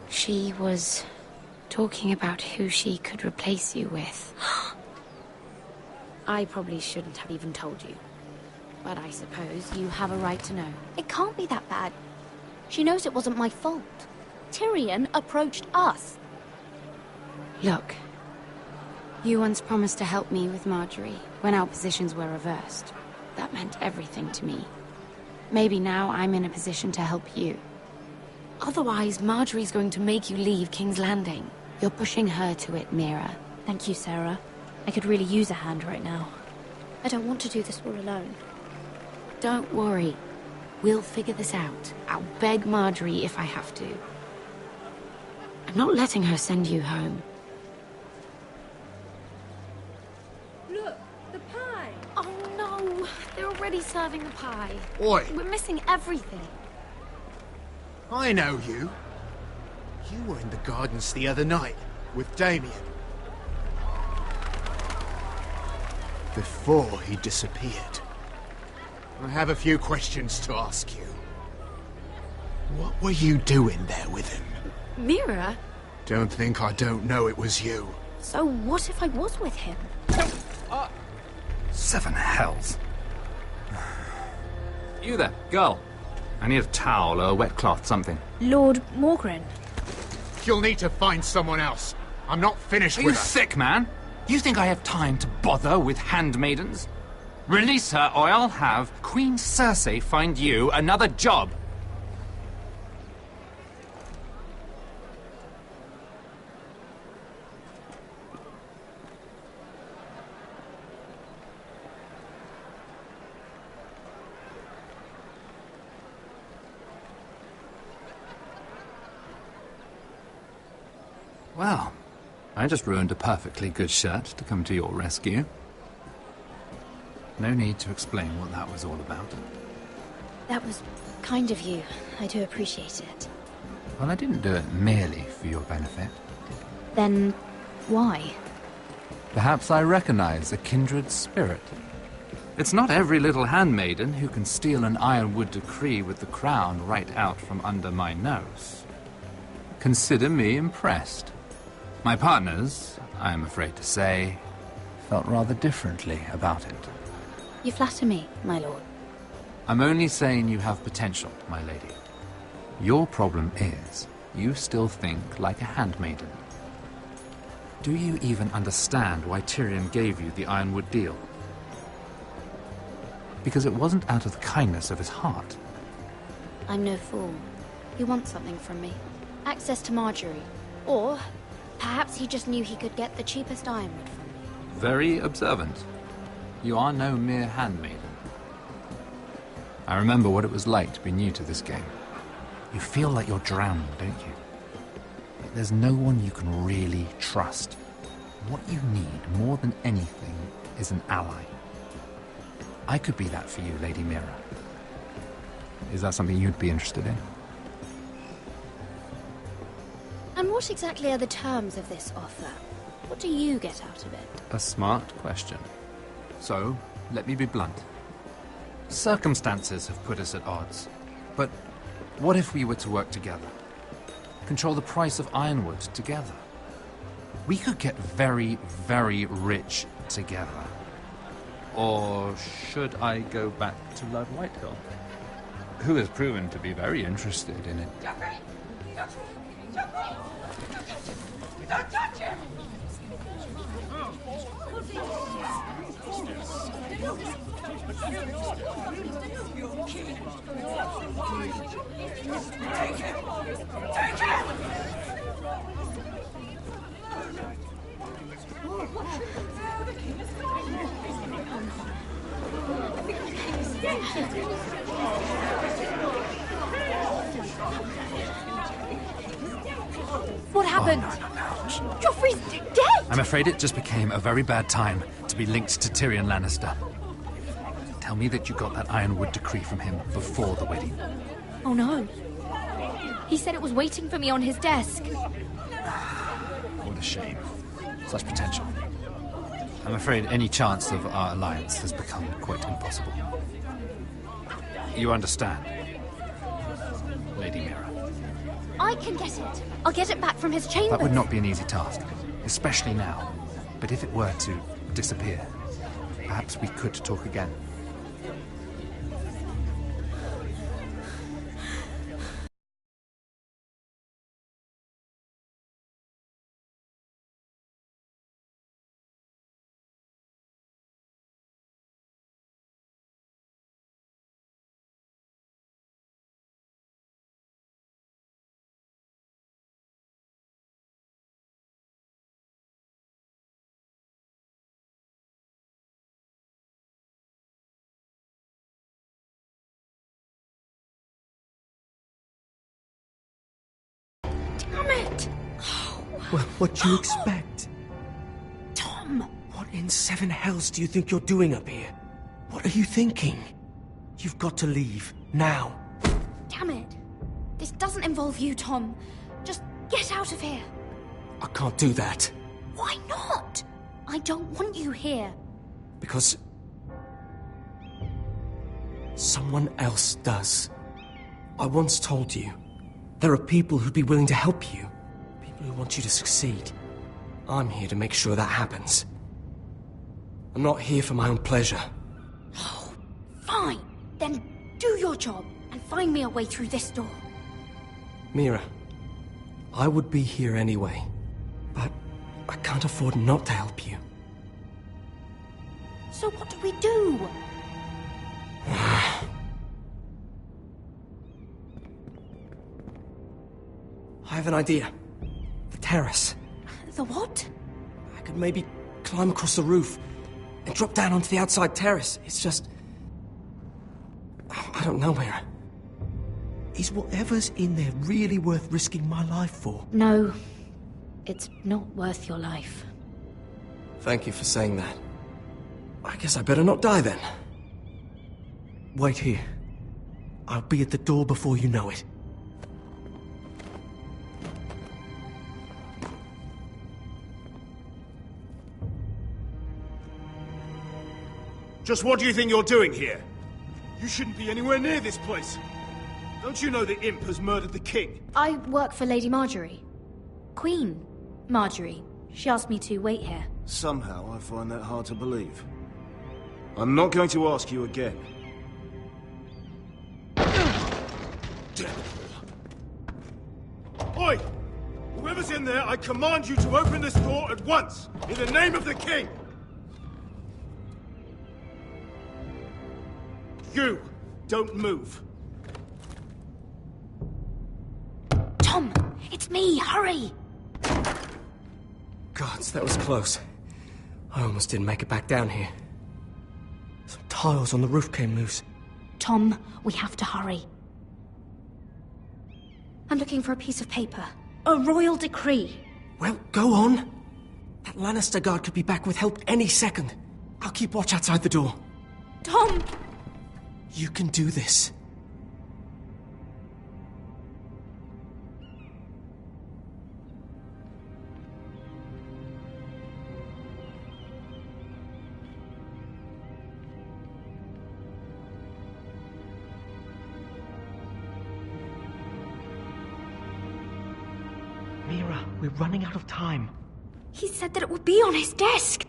she was talking about who she could replace you with. I probably shouldn't have even told you. But I suppose you have a right to know. It can't be that bad. She knows it wasn't my fault. Tyrion approached us. Look, you once promised to help me with Marjorie when our positions were reversed. That meant everything to me. Maybe now I'm in a position to help you. Otherwise, Marjorie's going to make you leave King's Landing. You're pushing her to it, Mira. Thank you, Sarah. I could really use a hand right now. I don't want to do this all alone. Don't worry. We'll figure this out. I'll beg Marjorie if I have to. I'm not letting her send you home. Look, the pie! Oh no! They're already serving the pie. Oi! We're missing everything. I know you. You were in the gardens the other night with Damien. Before he disappeared. I have a few questions to ask you. What were you doing there with him? Mira? Don't think I don't know it was you. So what if I was with him? Seven hells. You there, girl. I need a towel or a wet cloth, something. Lord Morgren. You'll need to find someone else. I'm not finished Are with you her. sick, man? You think I have time to bother with handmaidens? Release her, or I'll have Queen Cersei find you another job. Well, I just ruined a perfectly good shirt to come to your rescue. No need to explain what that was all about. That was kind of you. I do appreciate it. Well, I didn't do it merely for your benefit. Then, why? Perhaps I recognize a kindred spirit. It's not every little handmaiden who can steal an ironwood decree with the crown right out from under my nose. Consider me impressed. My partners, I am afraid to say, felt rather differently about it. You flatter me, my lord. I'm only saying you have potential, my lady. Your problem is, you still think like a handmaiden. Do you even understand why Tyrion gave you the Ironwood deal? Because it wasn't out of the kindness of his heart. I'm no fool. He wants something from me. Access to Marjorie. Or, perhaps he just knew he could get the cheapest ironwood from me. Very observant. You are no mere handmaiden. I remember what it was like to be new to this game. You feel like you're drowning, don't you? Like there's no one you can really trust. What you need, more than anything, is an ally. I could be that for you, Lady Mira. Is that something you'd be interested in? And what exactly are the terms of this offer? What do you get out of it? A smart question. So, let me be blunt. Circumstances have put us at odds. But what if we were to work together? Control the price of ironwood together? We could get very, very rich together. Or should I go back to Lord Whitehill, who has proven to be very interested in it? Don't touch him! Take him! Take him! happened? Joffrey's dead! I'm afraid it just became a very bad time to be linked to Tyrion Lannister. Tell me that you got that Ironwood decree from him before the wedding. Oh no. He said it was waiting for me on his desk. What a shame. Such potential. I'm afraid any chance of our alliance has become quite impossible. You understand, Lady Mira? I can get it. I'll get it back from his chambers. That would not be an easy task, especially now. But if it were to disappear, perhaps we could talk again. Damn it! Well, what do you expect? Tom! What in seven hells do you think you're doing up here? What are you thinking? You've got to leave, now. Damn it. This doesn't involve you, Tom. Just get out of here. I can't do that. Why not? I don't want you here. Because... someone else does. I once told you, there are people who'd be willing to help you. People who want you to succeed. I'm here to make sure that happens. I'm not here for my own pleasure. Oh, fine. Then do your job and find me a way through this door. Mira, I would be here anyway, but I can't afford not to help you. So what do we do? I have an idea. The terrace. The what? I could maybe climb across the roof and drop down onto the outside terrace. It's just... I don't know, Mira. Is whatever's in there really worth risking my life for? No. It's not worth your life. Thank you for saying that. I guess I better not die then. Wait here. I'll be at the door before you know it. Just what do you think you're doing here? You shouldn't be anywhere near this place. Don't you know the imp has murdered the king? I work for Lady Marjorie. Queen Marjorie. She asked me to wait here. Somehow I find that hard to believe. I'm not going to ask you again. Damn it all. Oi! Whoever's in there, I command you to open this door at once! In the name of the king! You! Don't move! Tom! It's me! Hurry! Gods, that was close. I almost didn't make it back down here. Some tiles on the roof came loose. Tom, we have to hurry. I'm looking for a piece of paper. A royal decree. Well, go on. That Lannister guard could be back with help any second. I'll keep watch outside the door. Tom! You can do this. Mira, we're running out of time. He said that it would be on his desk.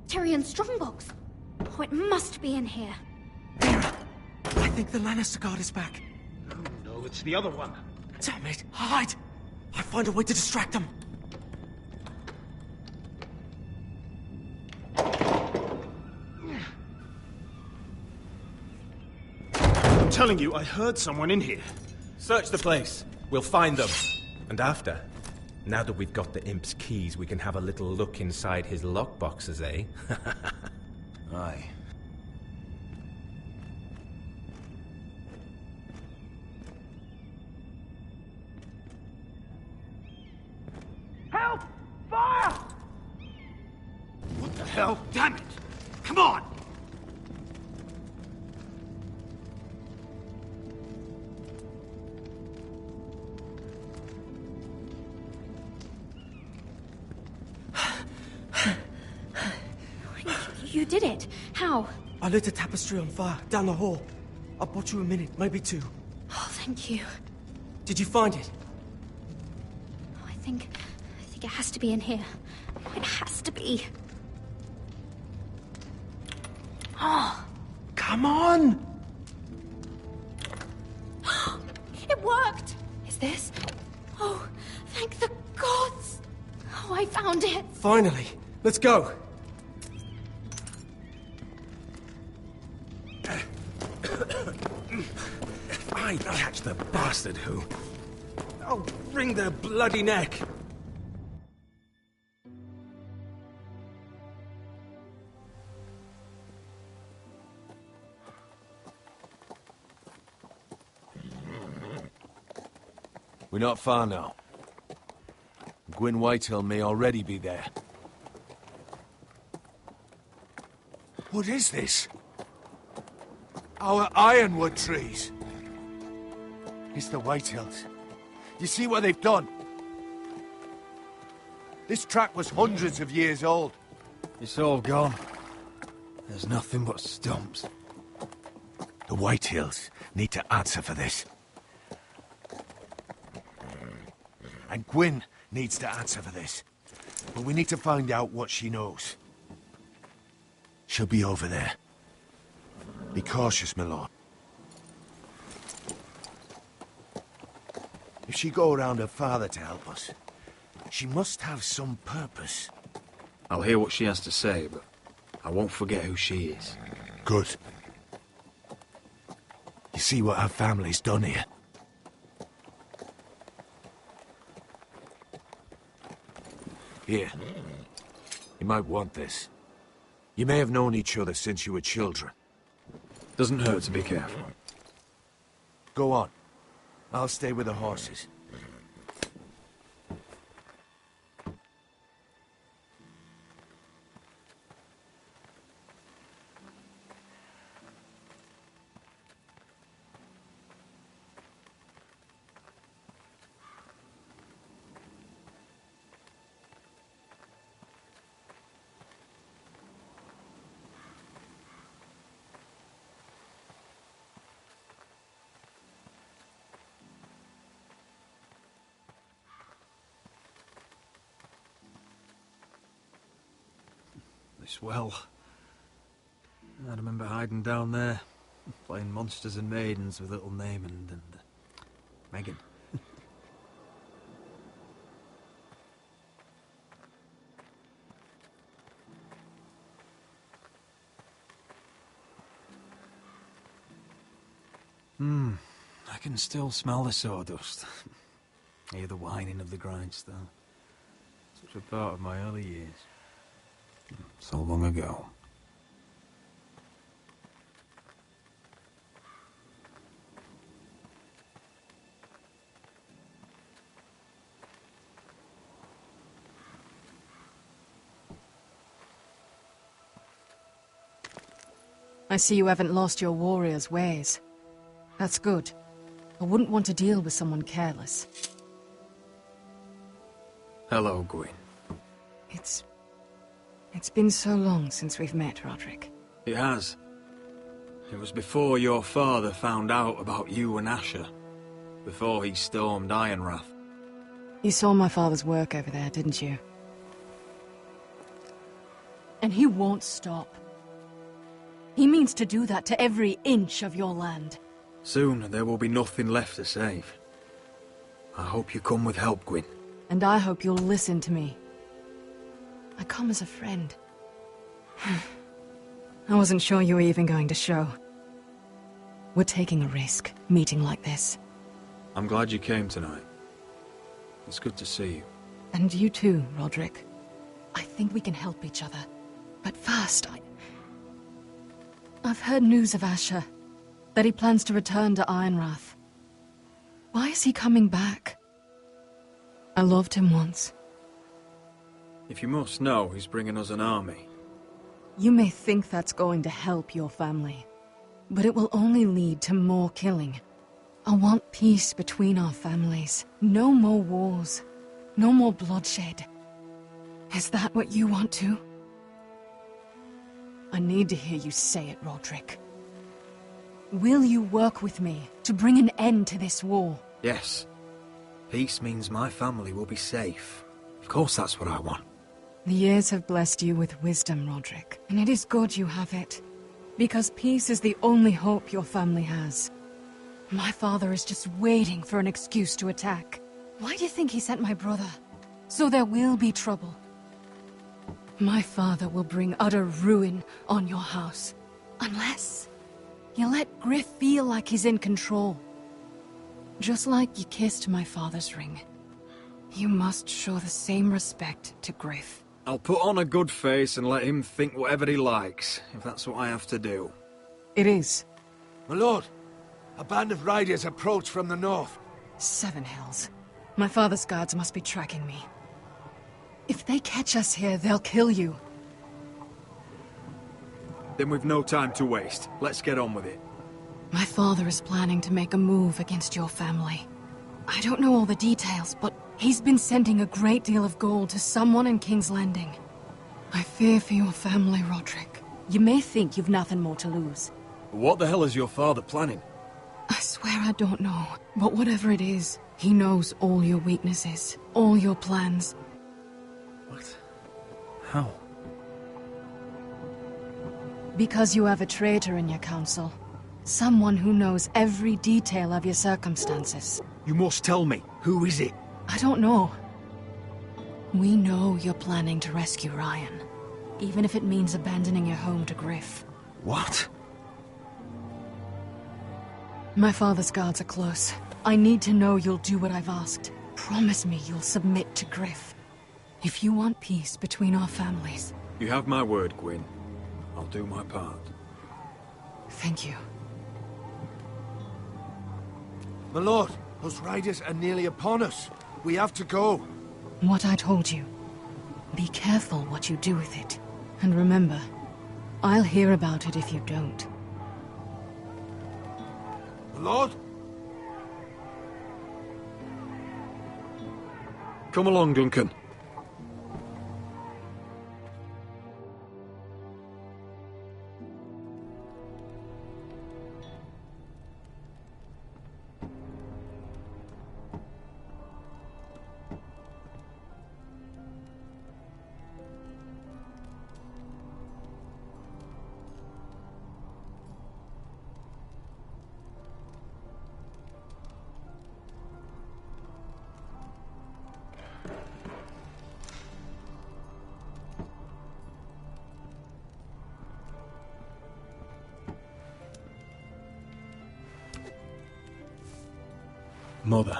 Tyrion's strongbox. Oh, it must be in here. Mira, I think the Lannister guard is back. No, it's the other one. Damn it, hide! I'll find a way to distract them. I'm telling you, I heard someone in here. Search the place. We'll find them. And after, now that we've got the imp's keys, we can have a little look inside his lockboxes, eh? Aye. Help! Fire! What the hell? Damn it! Come on! You did it. How? I lit a tapestry on fire down the hall. I bought you a minute, maybe two. Oh, thank you. Did you find it? I think it has to be in here. It has to be. Oh. Come on! It worked! Is this? Oh, thank the gods! Oh, I found it! Finally. Let's go. If I catch the bastard who... I'll wring their bloody neck. We're not far now. Gwyn Whitehill may already be there. What is this? Our ironwood trees. It's the Whitehills. You see what they've done? This track was hundreds of years old. It's all gone. There's nothing but stumps. The Whitehills need to answer for this. And Gwyn needs to answer for this. But we need to find out what she knows. She'll be over there. Be cautious, my lord. If she go around her father to help us, she must have some purpose. I'll hear what she has to say, but I won't forget who she is. Good. You see what her family's done here? Here. You might want this. You may have known each other since you were children. Doesn't hurt to be careful. Go on. I'll stay with the horses. This well. I remember hiding down there, playing monsters and maidens with little Naaman and Megan. I can still smell the sawdust. Hear the whining of the grindstone. Such a part of my early years. So long ago. I see you haven't lost your warrior's ways. That's good. I wouldn't want to deal with someone careless. Hello, Gwyn. It's been so long since we've met, Roderick. It has. It was before your father found out about you and Asher. Before he stormed Ironrath. You saw my father's work over there, didn't you? And he won't stop. He means to do that to every inch of your land. Soon there will be nothing left to save. I hope you come with help, Gwyn. And I hope you'll listen to me. I come as a friend. I wasn't sure you were even going to show. We're taking a risk, meeting like this. I'm glad you came tonight. It's good to see you. And you too, Roderick. I think we can help each other. But first, I've heard news of Asher. That he plans to return to Ironrath. Why is he coming back? I loved him once. If you must know, he's bringing us an army. You may think that's going to help your family, but it will only lead to more killing. I want peace between our families. No more wars. No more bloodshed. Is that what you want too? I need to hear you say it, Roderick. Will you work with me to bring an end to this war? Yes. Peace means my family will be safe. Of course that's what I want. The years have blessed you with wisdom, Roderick, and it is good you have it. Because peace is the only hope your family has. My father is just waiting for an excuse to attack. Why do you think he sent my brother? So there will be trouble. My father will bring utter ruin on your house. Unless you let Griff feel like he's in control. Just like you kissed my father's ring. You must show the same respect to Griff. I'll put on a good face and let him think whatever he likes, if that's what I have to do. It is. My lord, a band of riders approach from the north. 7 Hills. My father's guards must be tracking me. If they catch us here, they'll kill you. Then we've no time to waste. Let's get on with it. My father is planning to make a move against your family. I don't know all the details, but he's been sending a great deal of gold to someone in King's Landing. I fear for your family, Roderick. You may think you've nothing more to lose. What the hell is your father planning? I swear I don't know, but whatever it is, he knows all your weaknesses, all your plans. What? How? Because you have a traitor in your council. Someone who knows every detail of your circumstances. You must tell me. Who is it? I don't know. We know you're planning to rescue Ryan. Even if it means abandoning your home to Griff. What? My father's guards are close. I need to know you'll do what I've asked. Promise me you'll submit to Griff. If you want peace between our families. You have my word, Gwyn. I'll do my part. Thank you. My lord, those riders are nearly upon us. We have to go. What I told you. Be careful what you do with it. And remember, I'll hear about it if you don't. My lord? Come along, Duncan. Mother.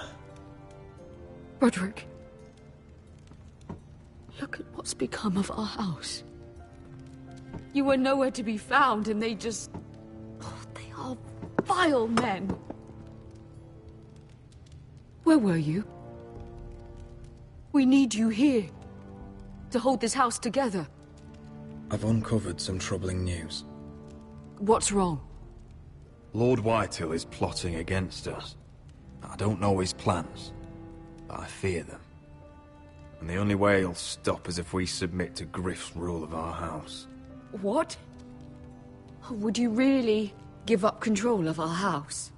Roderick. Look at what's become of our house. You were nowhere to be found, and they just... Oh, they are vile men. Where were you? We need you here. To hold this house together. I've uncovered some troubling news. What's wrong? Lord Whitehill is plotting against us. I don't know his plans, but I fear them. And the only way he'll stop is if we submit to Griff's rule of our house. What? Would you really give up control of our house?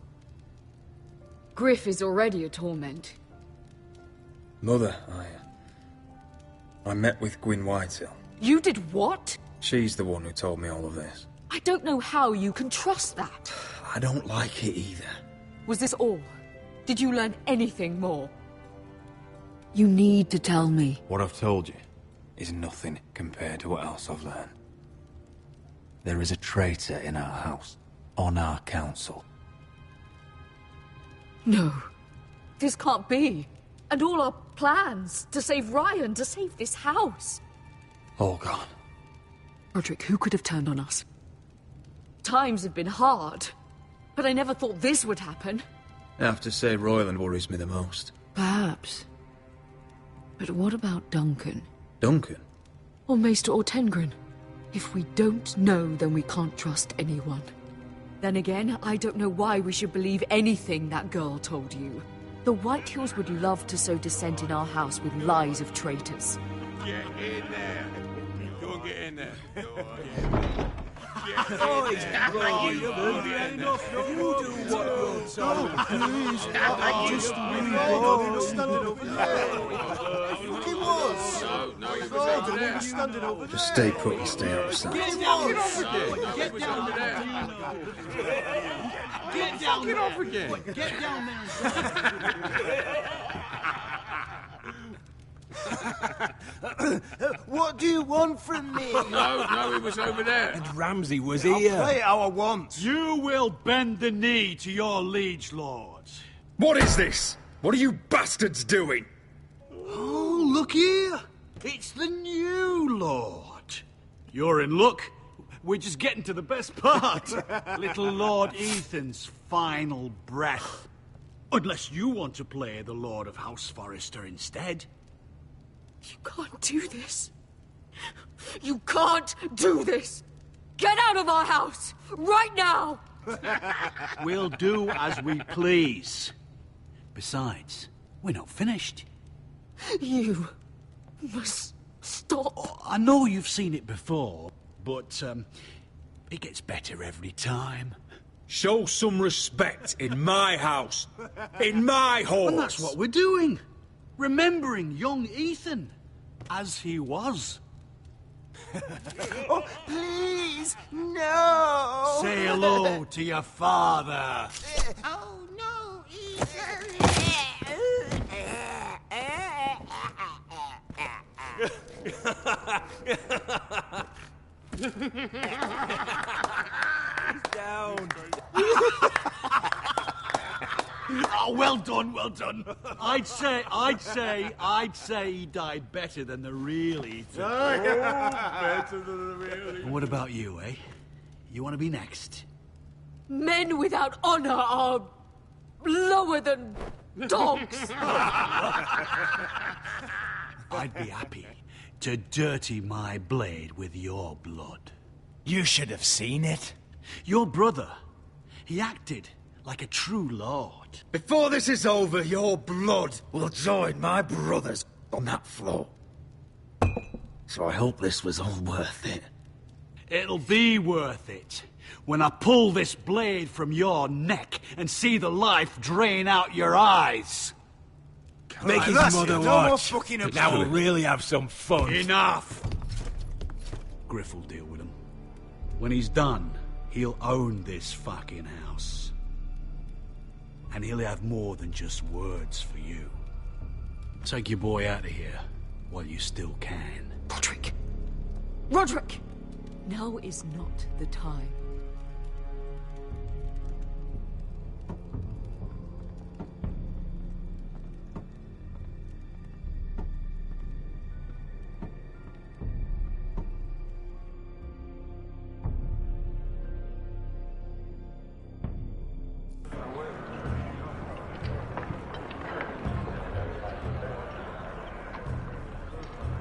Griff is already a torment. Mother, I met with Gwyn Whitehill. You did what? She's the one who told me all of this. I don't know how you can trust that. I don't like it either. Was this all? Did you learn anything more? You need to tell me. What I've told you is nothing compared to what else I've learned. There is a traitor in our house, on our council. No. This can't be. And all our plans to save Ryan, to save this house. All gone. Roderick, who could have turned on us? Times have been hard, but I never thought this would happen. I have to say Royland worries me the most. Perhaps. But what about Duncan? Duncan? Or Maester Ortengren? If we don't know, then we can't trust anyone. Then again, I don't know why we should believe anything that girl told you. The Whitehills would love to sow dissent in our house with lies of traitors. Get in there. Go and get in there. Just stay put and stay out of sight. Get down there. Get off again. Get down What do you want from me? No, he was over there. And Ramsay was I'll here. play how I want. You will bend the knee to your liege lord. What is this? What are you bastards doing? Oh, look here. It's the new lord. You're in luck. We're just getting to the best part. Little Lord Ethan's final breath. Unless you want to play the Lord of House Forrester instead. You can't do this. You can't do this! Get out of our house! Right now! We'll do as we please. Besides, we're not finished. You must stop. Oh, I know you've seen it before, but it gets better every time. Show some respect in my house. In my hall. And that's what we're doing. Remembering young Ethan as he was. Oh, please, no! Say hello to your father. Oh, no, Ethan! Down. Oh, well done, well done. I'd say he died better than the real Ethan. Better than the real. And what about you, eh? You want to be next? Men without honor are lower than dogs. I'd be happy to dirty my blade with your blood. You should have seen it. Your brother, he acted like a true lord. Before this is over, your blood will join my brother's on that floor. So I hope this was all worth it. It'll be worth it when I pull this blade from your neck and see the life drain out your eyes. Make his mother watch. Now we'll really have some fun. Enough! Griff will deal with him. When he's done, he'll own this fucking house. And he'll have more than just words for you. Take your boy out of here while you still can. Roderick! Roderick! Now is not the time.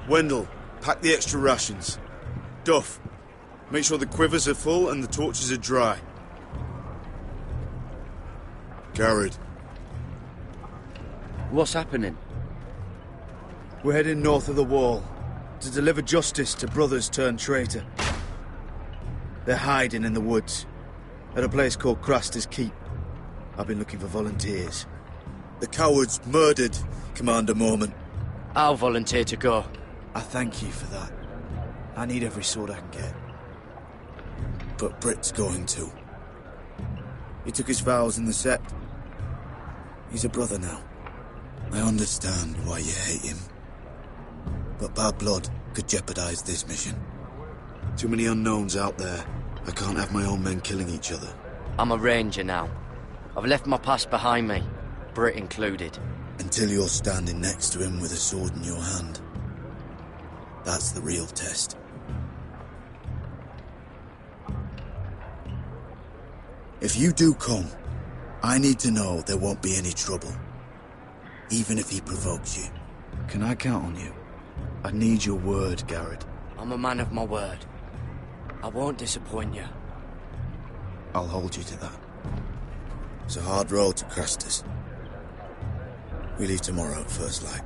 Wendell, pack the extra rations. Duff, make sure the quivers are full and the torches are dry. Garrett. What's happening? We're heading north of the wall to deliver justice to brothers turned traitor. They're hiding in the woods at a place called Craster's Keep. I've been looking for volunteers. The cowards murdered Commander Mormon. I'll volunteer to go. I thank you for that. I need every sword I can get. But Britt's going to. He took his vows in the Sept. He's a brother now. I understand why you hate him. But bad blood could jeopardize this mission. Too many unknowns out there. I can't have my own men killing each other. I'm a ranger now. I've left my past behind me, Britt included. Until you're standing next to him with a sword in your hand. That's the real test. If you do come, I need to know there won't be any trouble. Even if he provokes you. Can I count on you? I need your word, Garrett. I'm a man of my word. I won't disappoint you. I'll hold you to that. It's a hard road to Crastus. We leave tomorrow at first light.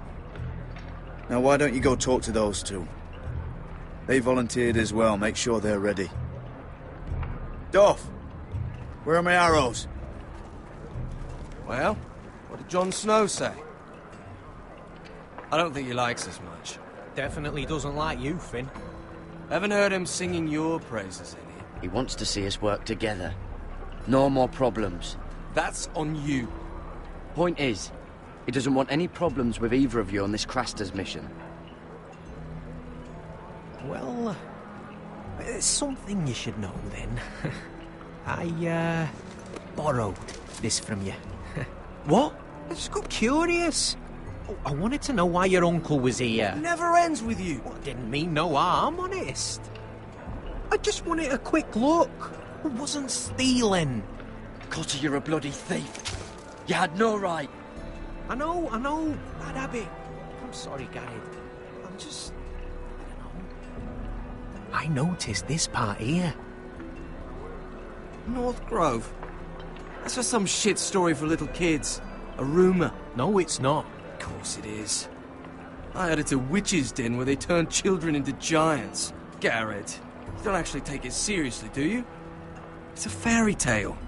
Now why don't you go talk to those two? They volunteered as well. Make sure they're ready. Duff! Where are my arrows? Well, what did Jon Snow say? I don't think he likes us much. Definitely doesn't like you, Finn. Haven't heard him singing your praises any. He wants to see us work together. No more problems. That's on you. Point is, he doesn't want any problems with either of you on this Crastus mission. Well, there's something you should know then. I, borrowed this from you. What? I just got curious. Oh, I wanted to know why your uncle was here. It never ends with you. Well, I didn't mean no harm, honest. I just wanted a quick look. I wasn't stealing. Cotter, you're a bloody thief. You had no right. I know. Bad habit. I'm sorry, Garrett. I'm just... I noticed this part here. North Grove? That's just some shit story for little kids. A rumour. No, it's not. Of course it is. I heard it's a witch's den where they turn children into giants. Garrett, you don't actually take it seriously, do you? It's a fairy tale.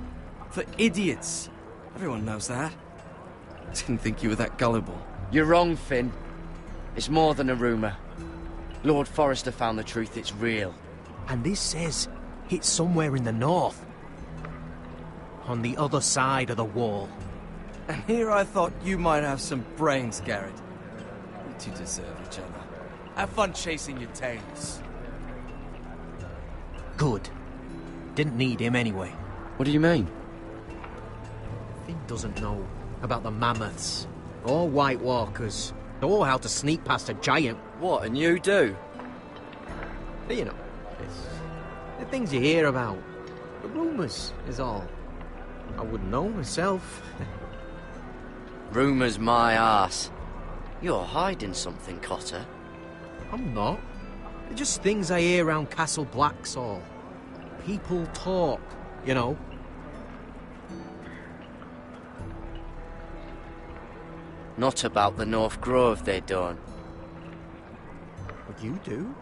For idiots. Everyone knows that. I didn't think you were that gullible. You're wrong, Finn. It's more than a rumour. Lord Forrester found the truth, it's real. And this says it's somewhere in the north. On the other side of the wall. And here I thought you might have some brains, Garrett. You two deserve each other. Have fun chasing your tails. Good. Didn't need him anyway. What do you mean? Finn doesn't know about the mammoths, or White Walkers, or how to sneak past a giant. What, and you do? You know, it's the things you hear about. The rumours is all. I wouldn't know myself. Rumours my arse. You're hiding something, Cotter. I'm not. They're just things I hear around Castle Blacksall. People talk, you know. Not about the North Grove, they don't. But you do?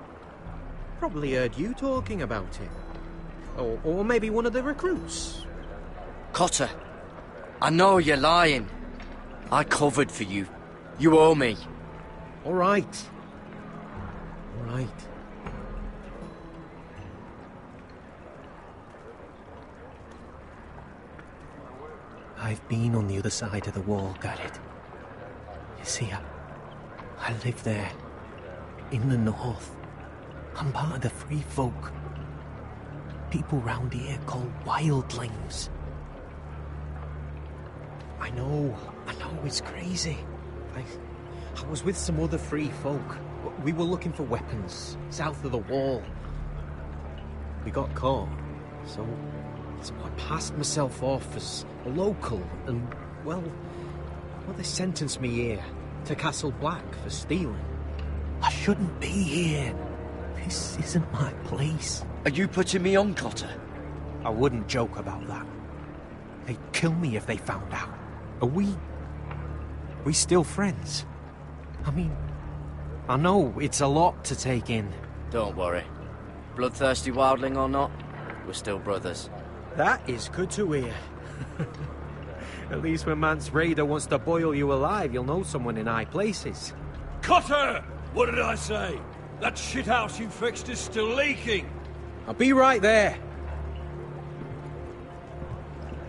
Probably heard you talking about it. Or maybe one of the recruits. Cotter, I know you're lying. I covered for you. You owe me. All right. All right. I've been on the other side of the wall, Garrett. You see, I live there. In the north. I'm part of the free folk. People round here call wildlings. I know it's crazy. I was with some other free folk. We were looking for weapons, south of the wall. We got caught, so I passed myself off as a local, and, well, they sentenced me here, to Castle Black, for stealing. I shouldn't be here. This isn't my place. Are you putting me on, Cotter? I wouldn't joke about that. They'd kill me if they found out. Are we still friends? I mean, I know it's a lot to take in. Don't worry. Bloodthirsty wildling or not, we're still brothers. That is good to hear. At least when Mance Raider wants to boil you alive, you'll know someone in high places. Cotter! What did I say? That shithouse you fixed is still leaking! I'll be right there.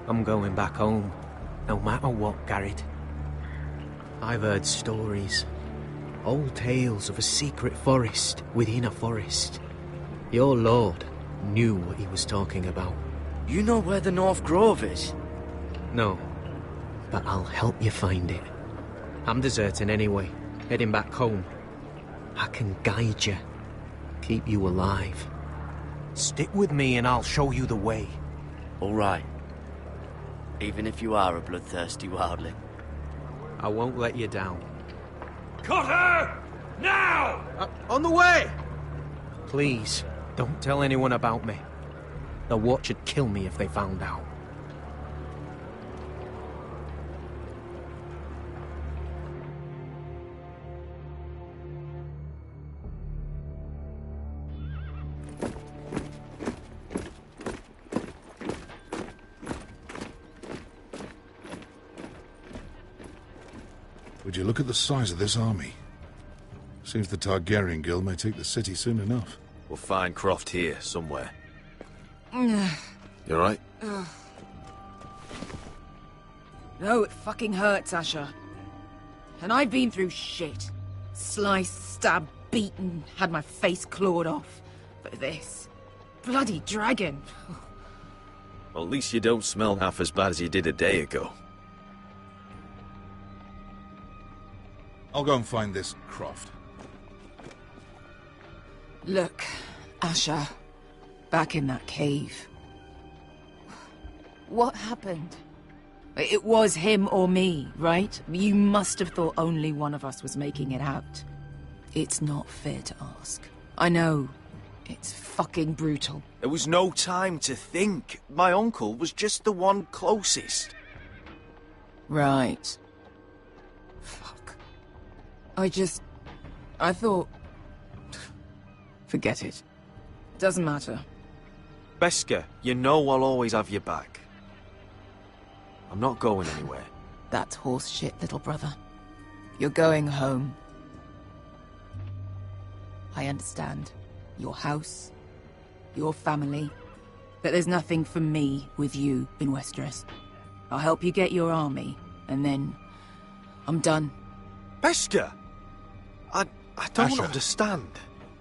I'm going back home, no matter what, Garrett. I've heard stories. Old tales of a secret forest within a forest. Your lord knew what he was talking about. You know where the North Grove is? No, but I'll help you find it. I'm deserting anyway, heading back home. I can guide you, keep you alive. Stick with me and I'll show you the way. All right. even if you are a bloodthirsty wildling. I won't let you down. Cut her! Now! On the way! Please, don't tell anyone about me. The Watch would kill me if they found out. Would you look at the size of this army? Seems the Targaryen Guild may take the city soon enough. We'll find Croft here, somewhere. No, You alright? it fucking hurts, Asher. And I've been through shit. Sliced, stabbed, beaten, had my face clawed off. But this... bloody dragon. Well, at least you don't smell half as bad as you did a day ago. I'll go and find this Croft. Look, Asher. Back in that cave. What happened? It was him or me, right? You must have thought only one of us was making it out. It's not fair to ask. I know. It's fucking brutal. There was no time to think. My uncle was just the one closest. Right. Fuck. I thought... Forget it. Doesn't matter. Beskha, you know I'll always have your back. I'm not going anywhere. That's horse shit, little brother. You're going home. I understand. Your house, your family. But there's nothing for me with you in Westeros. I'll help you get your army, and then... I'm done. Beskha! I don't Asher. understand.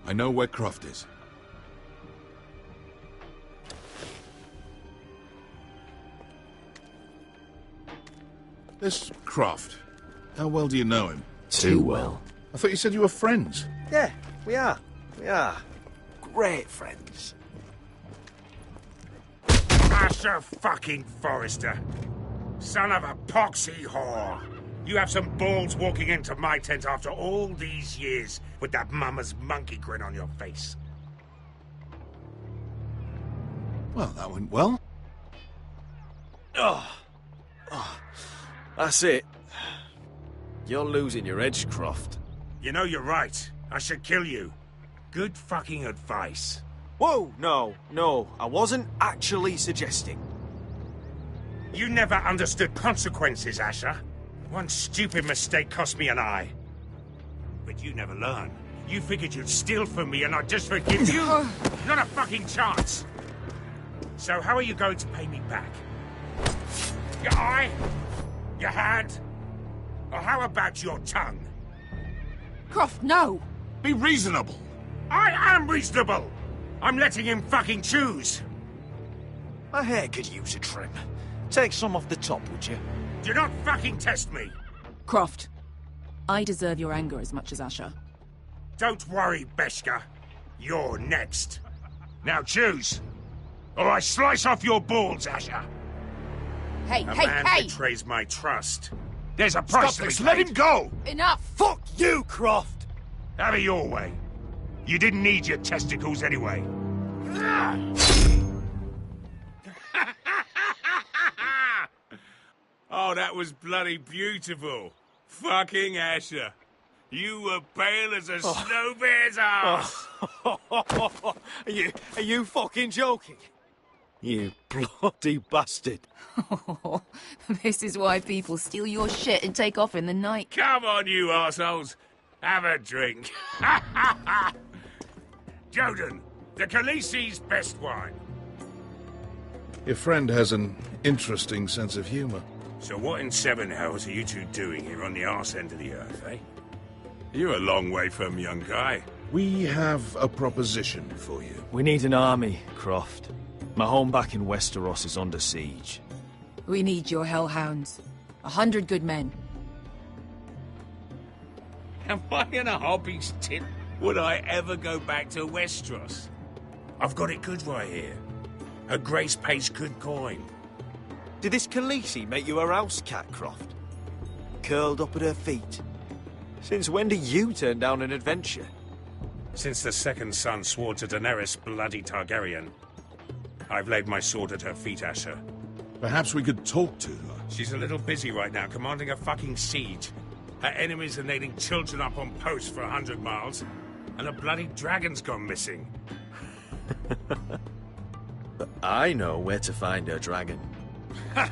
I know where Croft is. This Croft, how well do you know him? Too well. I thought you said you were friends. Yeah, we are. We are. Great friends. Asher fucking Forrester. Son of a poxy whore. You have some balls walking into my tent after all these years with that mama's monkey grin on your face. Well, that went well. Oh. That's it. You're losing your edge, Croft. You know you're right. I should kill you. Good fucking advice. Whoa, no. I wasn't actually suggesting. You never understood consequences, Asher. One stupid mistake cost me an eye. But you never learn. You figured you'd steal from me and I'd just forgive you? Not a fucking chance. So how are you going to pay me back? Your eye? Your hand? Or how about your tongue? Croft, no! Be reasonable. I am reasonable! I'm letting him fucking choose. My hair could use a trim. Take some off the top, would you? Do not fucking test me! Croft, I deserve your anger as much as Asher. Don't worry, Beskha. You're next. Now choose, or I slice off your balls, Asher. Hey, A man betrays my trust. There's a price to be paid. Let him go! Enough! Fuck you, Croft! Have it your way. You didn't need your testicles anyway. Oh, that was bloody beautiful. Fucking Asher. You were pale as a snow bear's ass. Are you fucking joking? You bloody bastard. This is why people steal your shit and take off in the night. Come on, you arseholes. Have a drink. Joden, the Khaleesi's best wine. Your friend has an interesting sense of humor. So what in seven hells are you two doing here on the arse end of the earth, eh? You're a long way from young guy. We have a proposition for you. We need an army, Croft. My home back in Westeros is under siege. We need your hellhounds. 100 good men. Am I in a hobby's tip? Would I ever go back to Westeros? I've got it good right here. Her Grace pays good coin. Did this Khaleesi make you her house cat, Croft? Curled up at her feet? Since when do you turn down an adventure? Since the second son swore to Daenerys bloody Targaryen. I've laid my sword at her feet, Asher. Perhaps we could talk to her. She's a little busy right now, commanding a fucking siege. Her enemies are nailing children up on posts for 100 miles, and a bloody dragon's gone missing. But I know where to find her dragon. Ha!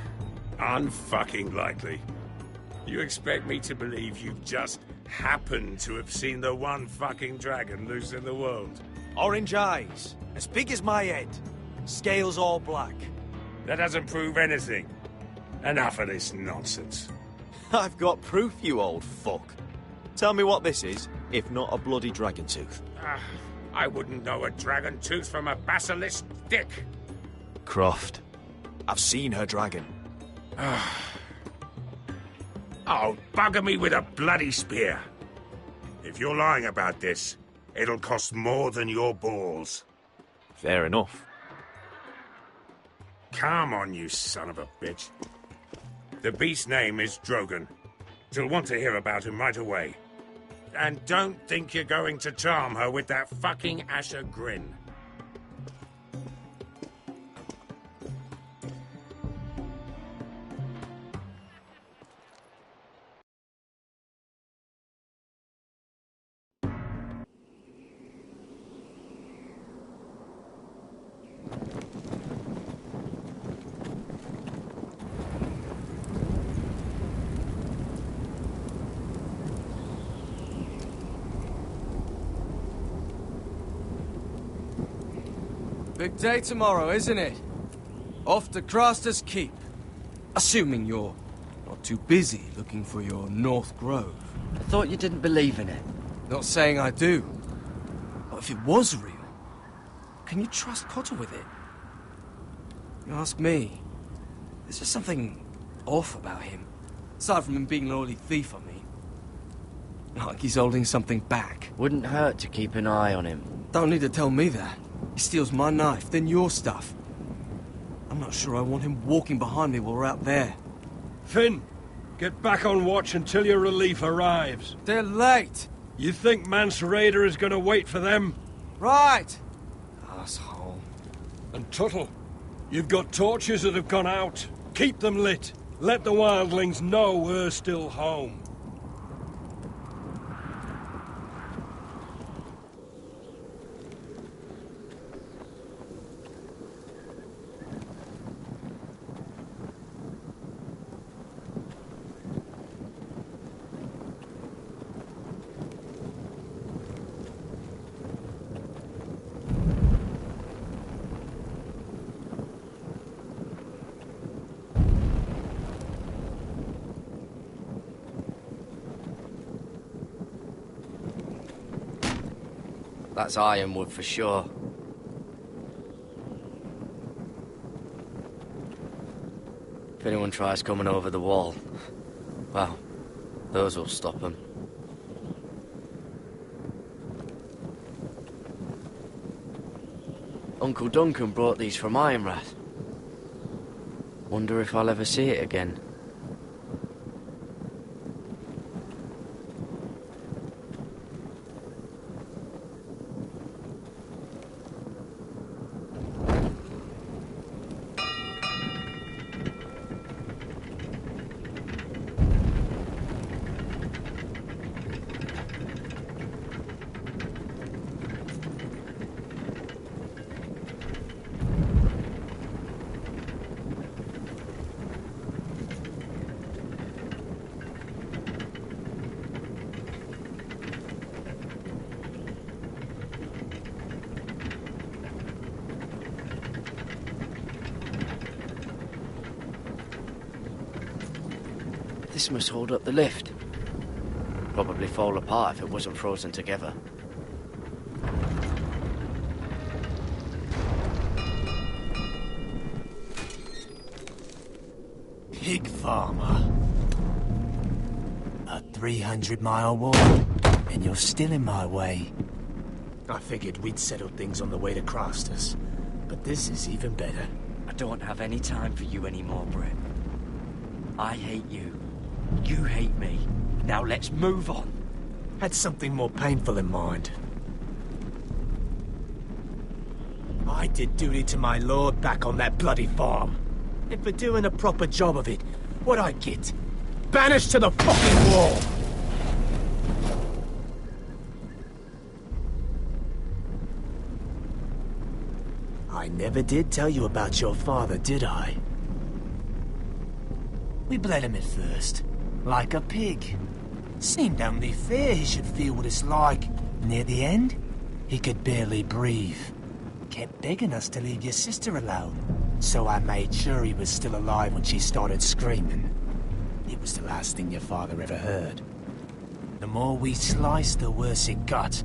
Unfucking likely. You expect me to believe you've just happened to have seen the one fucking dragon loose in the world? Orange eyes, as big as my head. Scales all black. That doesn't prove anything. Enough of this nonsense. I've got proof, you old fuck. Tell me what this is, if not a bloody dragon tooth. I wouldn't know a dragon tooth from a basilisk dick. Croft, I've seen her dragon. Oh, bugger me with a bloody spear. If you're lying about this, it'll cost more than your balls. Fair enough. Come on, you son of a bitch. The beast's name is Drogon. She'll want to hear about him right away. And don't think you're going to charm her with that fucking Asher grin. Big day tomorrow, isn't it? Off to Craster's Keep. Assuming you're not too busy looking for your North Grove. I thought you didn't believe in it. Not saying I do. But if it was real, can you trust Cotter with it? You ask me, there's just something off about him. Aside from him being an oily thief, I mean. Like he's holding something back. Wouldn't hurt to keep an eye on him. Don't need to tell me that. He steals my knife, then your stuff. I'm not sure I want him walking behind me while we're out there. Finn, get back on watch until your relief arrives. They're late. You think Mance Rayder is going to wait for them? Right. Asshole. And Tuttle, you've got torches that have gone out. Keep them lit. Let the wildlings know we're still home. That's ironwood for sure. If anyone tries coming over the wall, well, those will stop them. Uncle Duncan brought these from Ironrath. Wonder if I'll ever see it again. This must hold up the lift. Probably fall apart if it wasn't frozen together. Pig farmer. A 300-mile walk, and you're still in my way. I figured we'd settle things on the way to Crasters, but this is even better. A don't have any time for you anymore, Brett. I hate you. You hate me. Now let's move on. Had something more painful in mind. I did duty to my lord back on that bloody farm. And for doing a proper job of it, what'd I get? Banished to the fucking wall! I never did tell you about your father, did I? We bled him at first, like a pig. Seemed only fair he should feel what it's like. Near the end, he could barely breathe. Kept begging us to leave your sister alone, so I made sure he was still alive when she started screaming. It was the last thing your father ever heard. The more we sliced, the worse it got.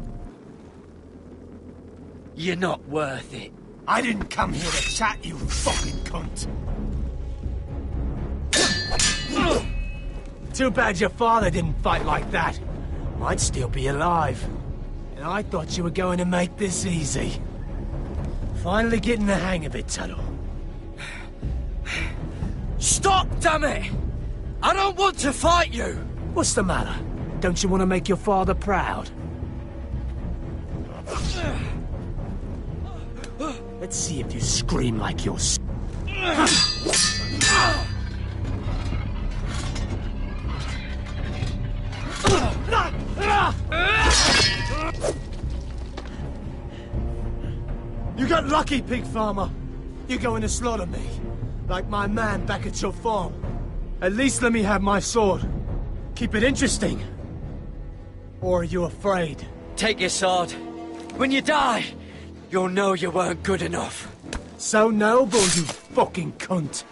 You're not worth it. I didn't come here to chat, you fucking cunt. Too bad your father didn't fight like that. Might still be alive. And I thought you were going to make this easy. Finally getting the hang of it, Tuttle. Stop, damn it! I don't want to fight you! What's the matter? Don't you want to make your father proud? Let's see if you scream like you're... You got lucky, pig farmer. You're going to slaughter me, like my man back at your farm. At least let me have my sword. Keep it interesting. Or are you afraid? Take your sword. When you die, you'll know you weren't good enough. So noble, you fucking cunt.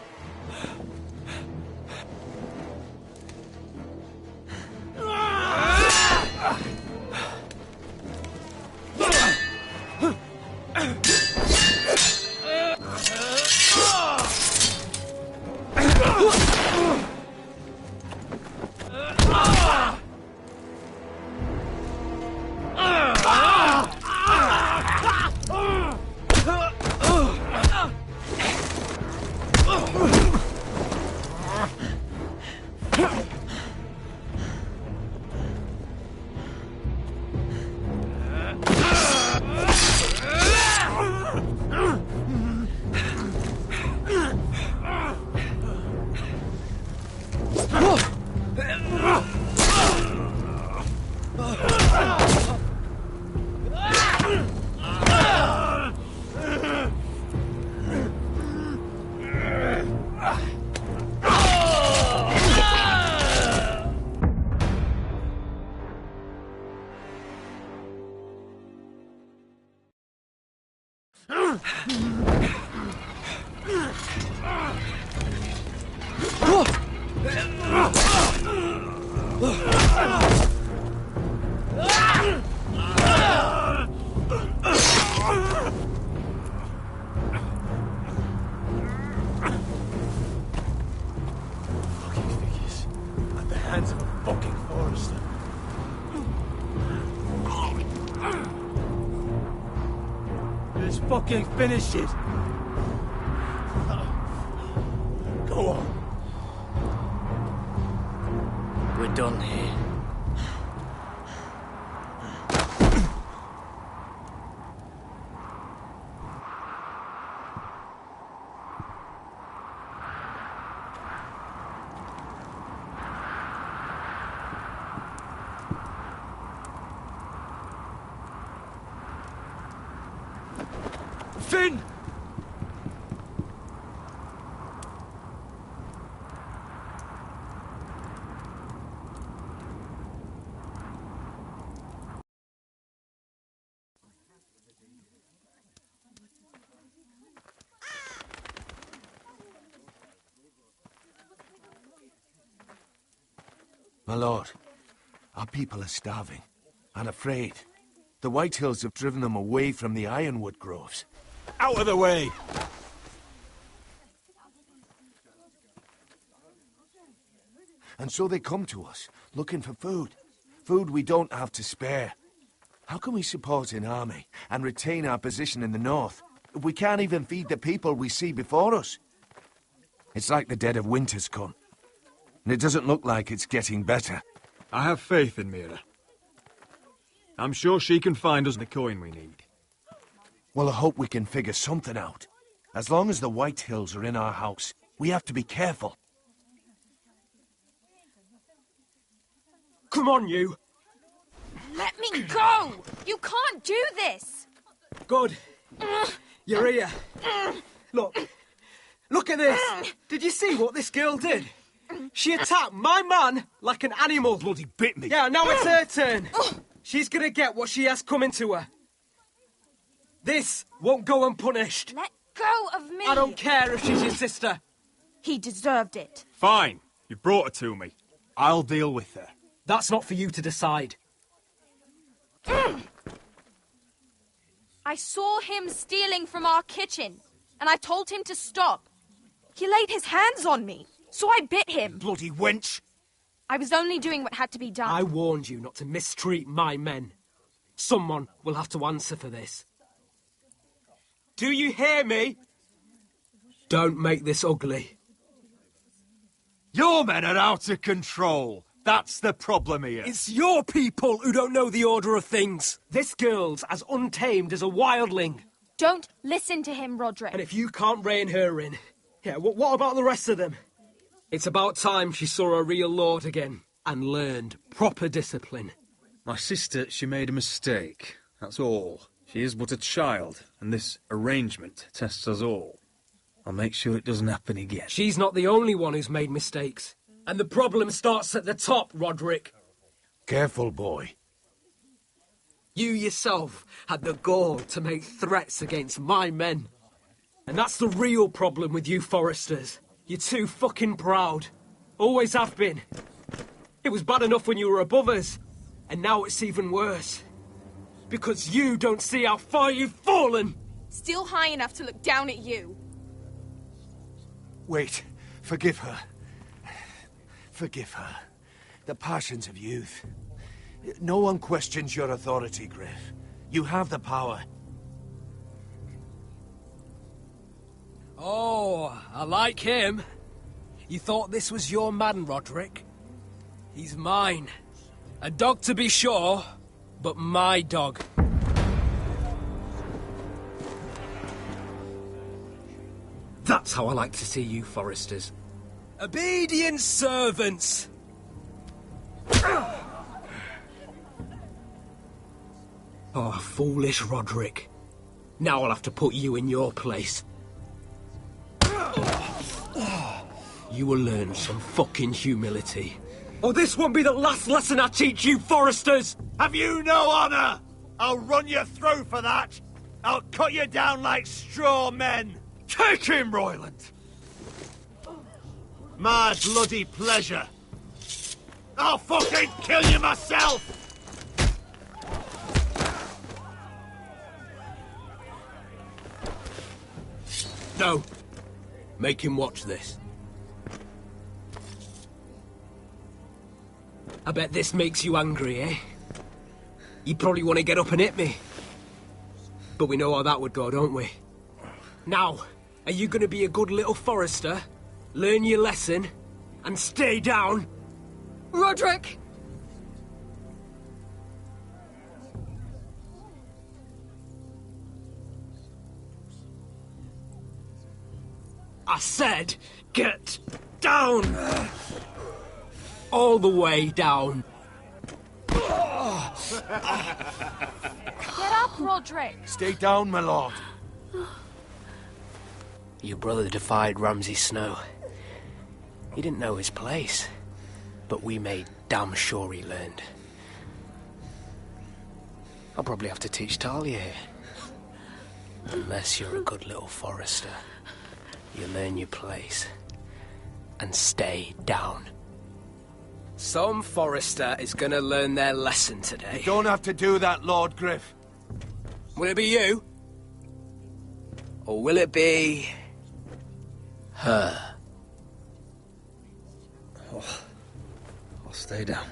Fucking finish it. Go on. We're done here. Finn! My lord, our people are starving and afraid. The White Hills have driven them away from the ironwood groves. Out of the way! And so they come to us, looking for food. Food we don't have to spare. How can we support an army and retain our position in the north We can't even feed the people we see before us. It's like the dead of winter's come. And it doesn't look like it's getting better. I have faith in Mira. I'm sure she can find us the coin we need. Well, I hope we can figure something out. As long as the White Hills are in our house, we have to be careful. Come on, you! Let me go! You can't do this! Good. You're here. Look. Look at this! Did you see what this girl did? She attacked my man like an animal. Bloody bit me. Yeah, now it's her turn. She's gonna get what she has coming to her. This won't go unpunished. Let go of me! I don't care if she's your sister. He deserved it. Fine. You brought her to me. I'll deal with her. That's not for you to decide. I saw him stealing from our kitchen, and I told him to stop. He laid his hands on me, so I bit him. Bloody wench! I was only doing what had to be done. I warned you not to mistreat my men. Someone will have to answer for this. Do you hear me? Don't make this ugly. Your men are out of control. That's the problem here. It's your people who don't know the order of things. This girl's as untamed as a wildling. Don't listen to him, Roderick. And if you can't rein her in, yeah, what about the rest of them? It's about time she saw a real lord again and learned proper discipline. My sister, she made a mistake. That's all. She is but a child, and this arrangement tests us all. I'll make sure it doesn't happen again. She's not the only one who's made mistakes. And the problem starts at the top, Roderick. Careful, boy. You yourself had the gall to make threats against my men. And that's the real problem with you Foresters. You're too fucking proud. Always have been. It was bad enough when you were above us. And now it's even worse. Because you don't see how far you've fallen. Still high enough to look down at you. Wait. Forgive her. Forgive her. The passions of youth. No one questions your authority, Griff. You have the power. Oh, I like him. You thought this was your man, Roderick? He's mine. A dog to be sure, but my dog. That's how I like to see you, Foresters. Obedient servants! Oh, foolish Roderick. Now I'll have to put you in your place. You will learn some fucking humility. Or this won't be the last lesson I teach you, Foresters! Have you no honor? I'll run you through for that. I'll cut you down like straw men. Take him, Royland! My bloody pleasure. I'll fucking kill you myself! No. Make him watch this. I bet this makes you angry, eh? You probably want to get up and hit me. But we know how that would go, don't we? Now, are you going to be a good little Forester, learn your lesson, and stay down? Roderick! I said, get down! All the way down. Get up, Roderick! Stay down, my lord. Your brother defied Ramsay Snow. He didn't know his place, but we made damn sure he learned. I'll probably have to teach Talia here. Unless you're a good little Forester. You learn your place and stay down. Some Forester is gonna learn their lesson today. You don't have to do that, Lord Griff. Will it be you? Or will it be... her? Oh, I'll stay down.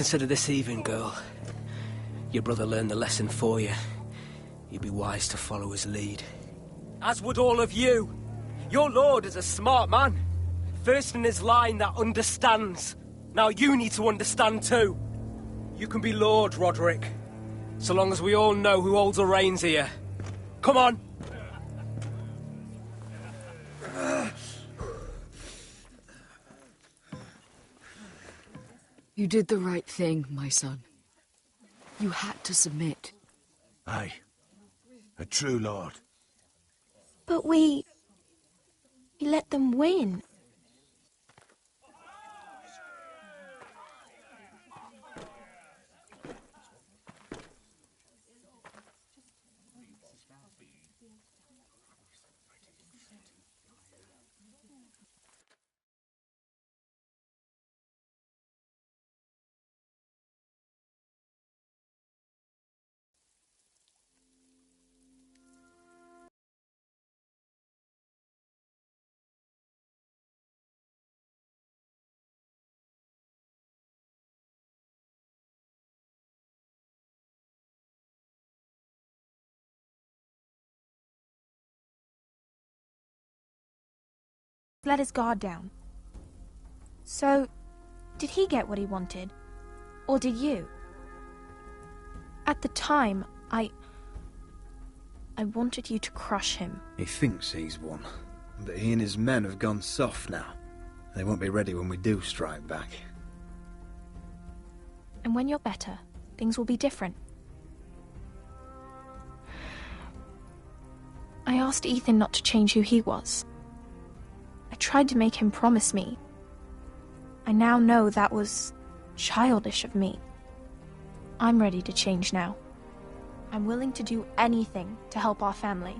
consider deceiving, girl. Your brother learned the lesson for you. You'd be wise to follow his lead. As would all of you. Your lord is a smart man. First in his line that understands. Now you need to understand too. You can be Lord, Roderick. So long as we all know who holds the reins here. Come on! You did the right thing, my son. You had to submit. Aye. A true lord. But we let them win. Let his guard down. So, did he get what he wanted? Or did you? At the time, I wanted you to crush him. He thinks he's won, but he and his men have gone soft now. They won't be ready when we do strike back. And when you're better, things will be different. I asked Ethan not to change who he was. I tried to make him promise me. I now know that was childish of me. I'm ready to change now. I'm willing to do anything to help our family.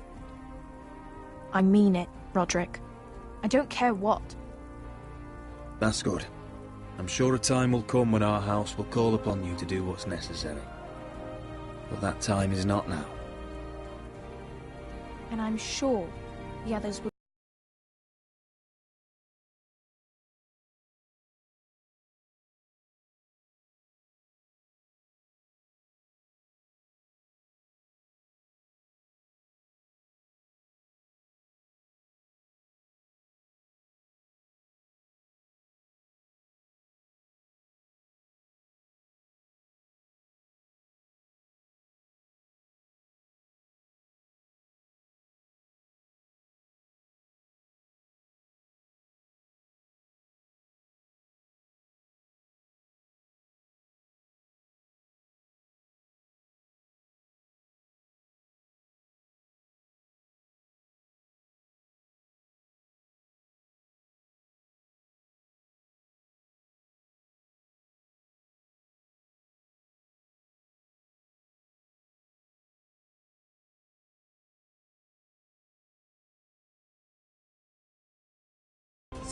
I mean it, Roderick. I don't care what. That's good. I'm sure a time will come when our house will call upon you to do what's necessary. But that time is not now. And I'm sure the others will.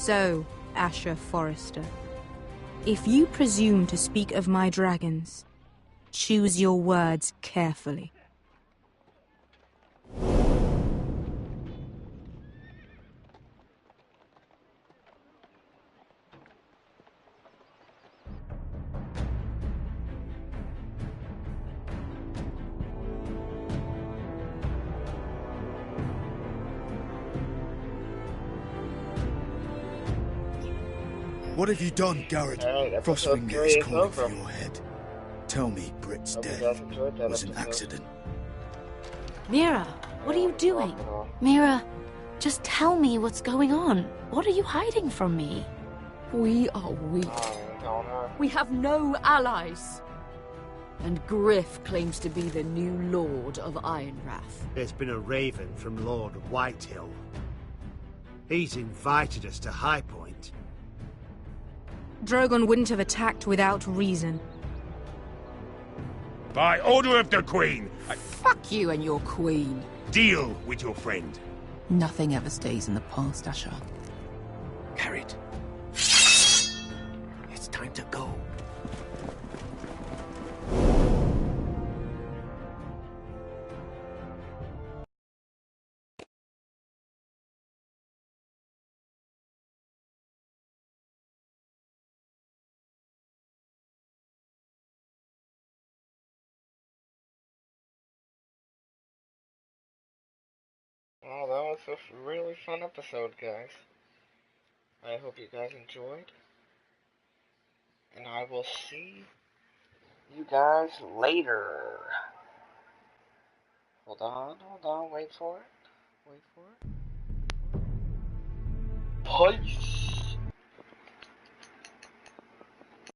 So, Asher Forrester, if you presume to speak of my dragons, choose your words carefully. What have you done, Garrett? Frostfinger is calling for your head. Tell me Britt's death was an accident. Mira, what are you doing? Mira, just tell me what's going on. What are you hiding from me? We are weak. We have no allies. And Griff claims to be the new Lord of Ironrath. There's been a raven from Lord Whitehill. He's invited us to High Point. Drogon wouldn't have attacked without reason. By order of the Queen, Fuck you and your queen. deal with your friend. Nothing ever stays in the past, Asher. Carrot. It's time to go. Well, that was a really fun episode, guys. I hope you guys enjoyed. And I will see you guys later. Hold on, wait for it. Peace.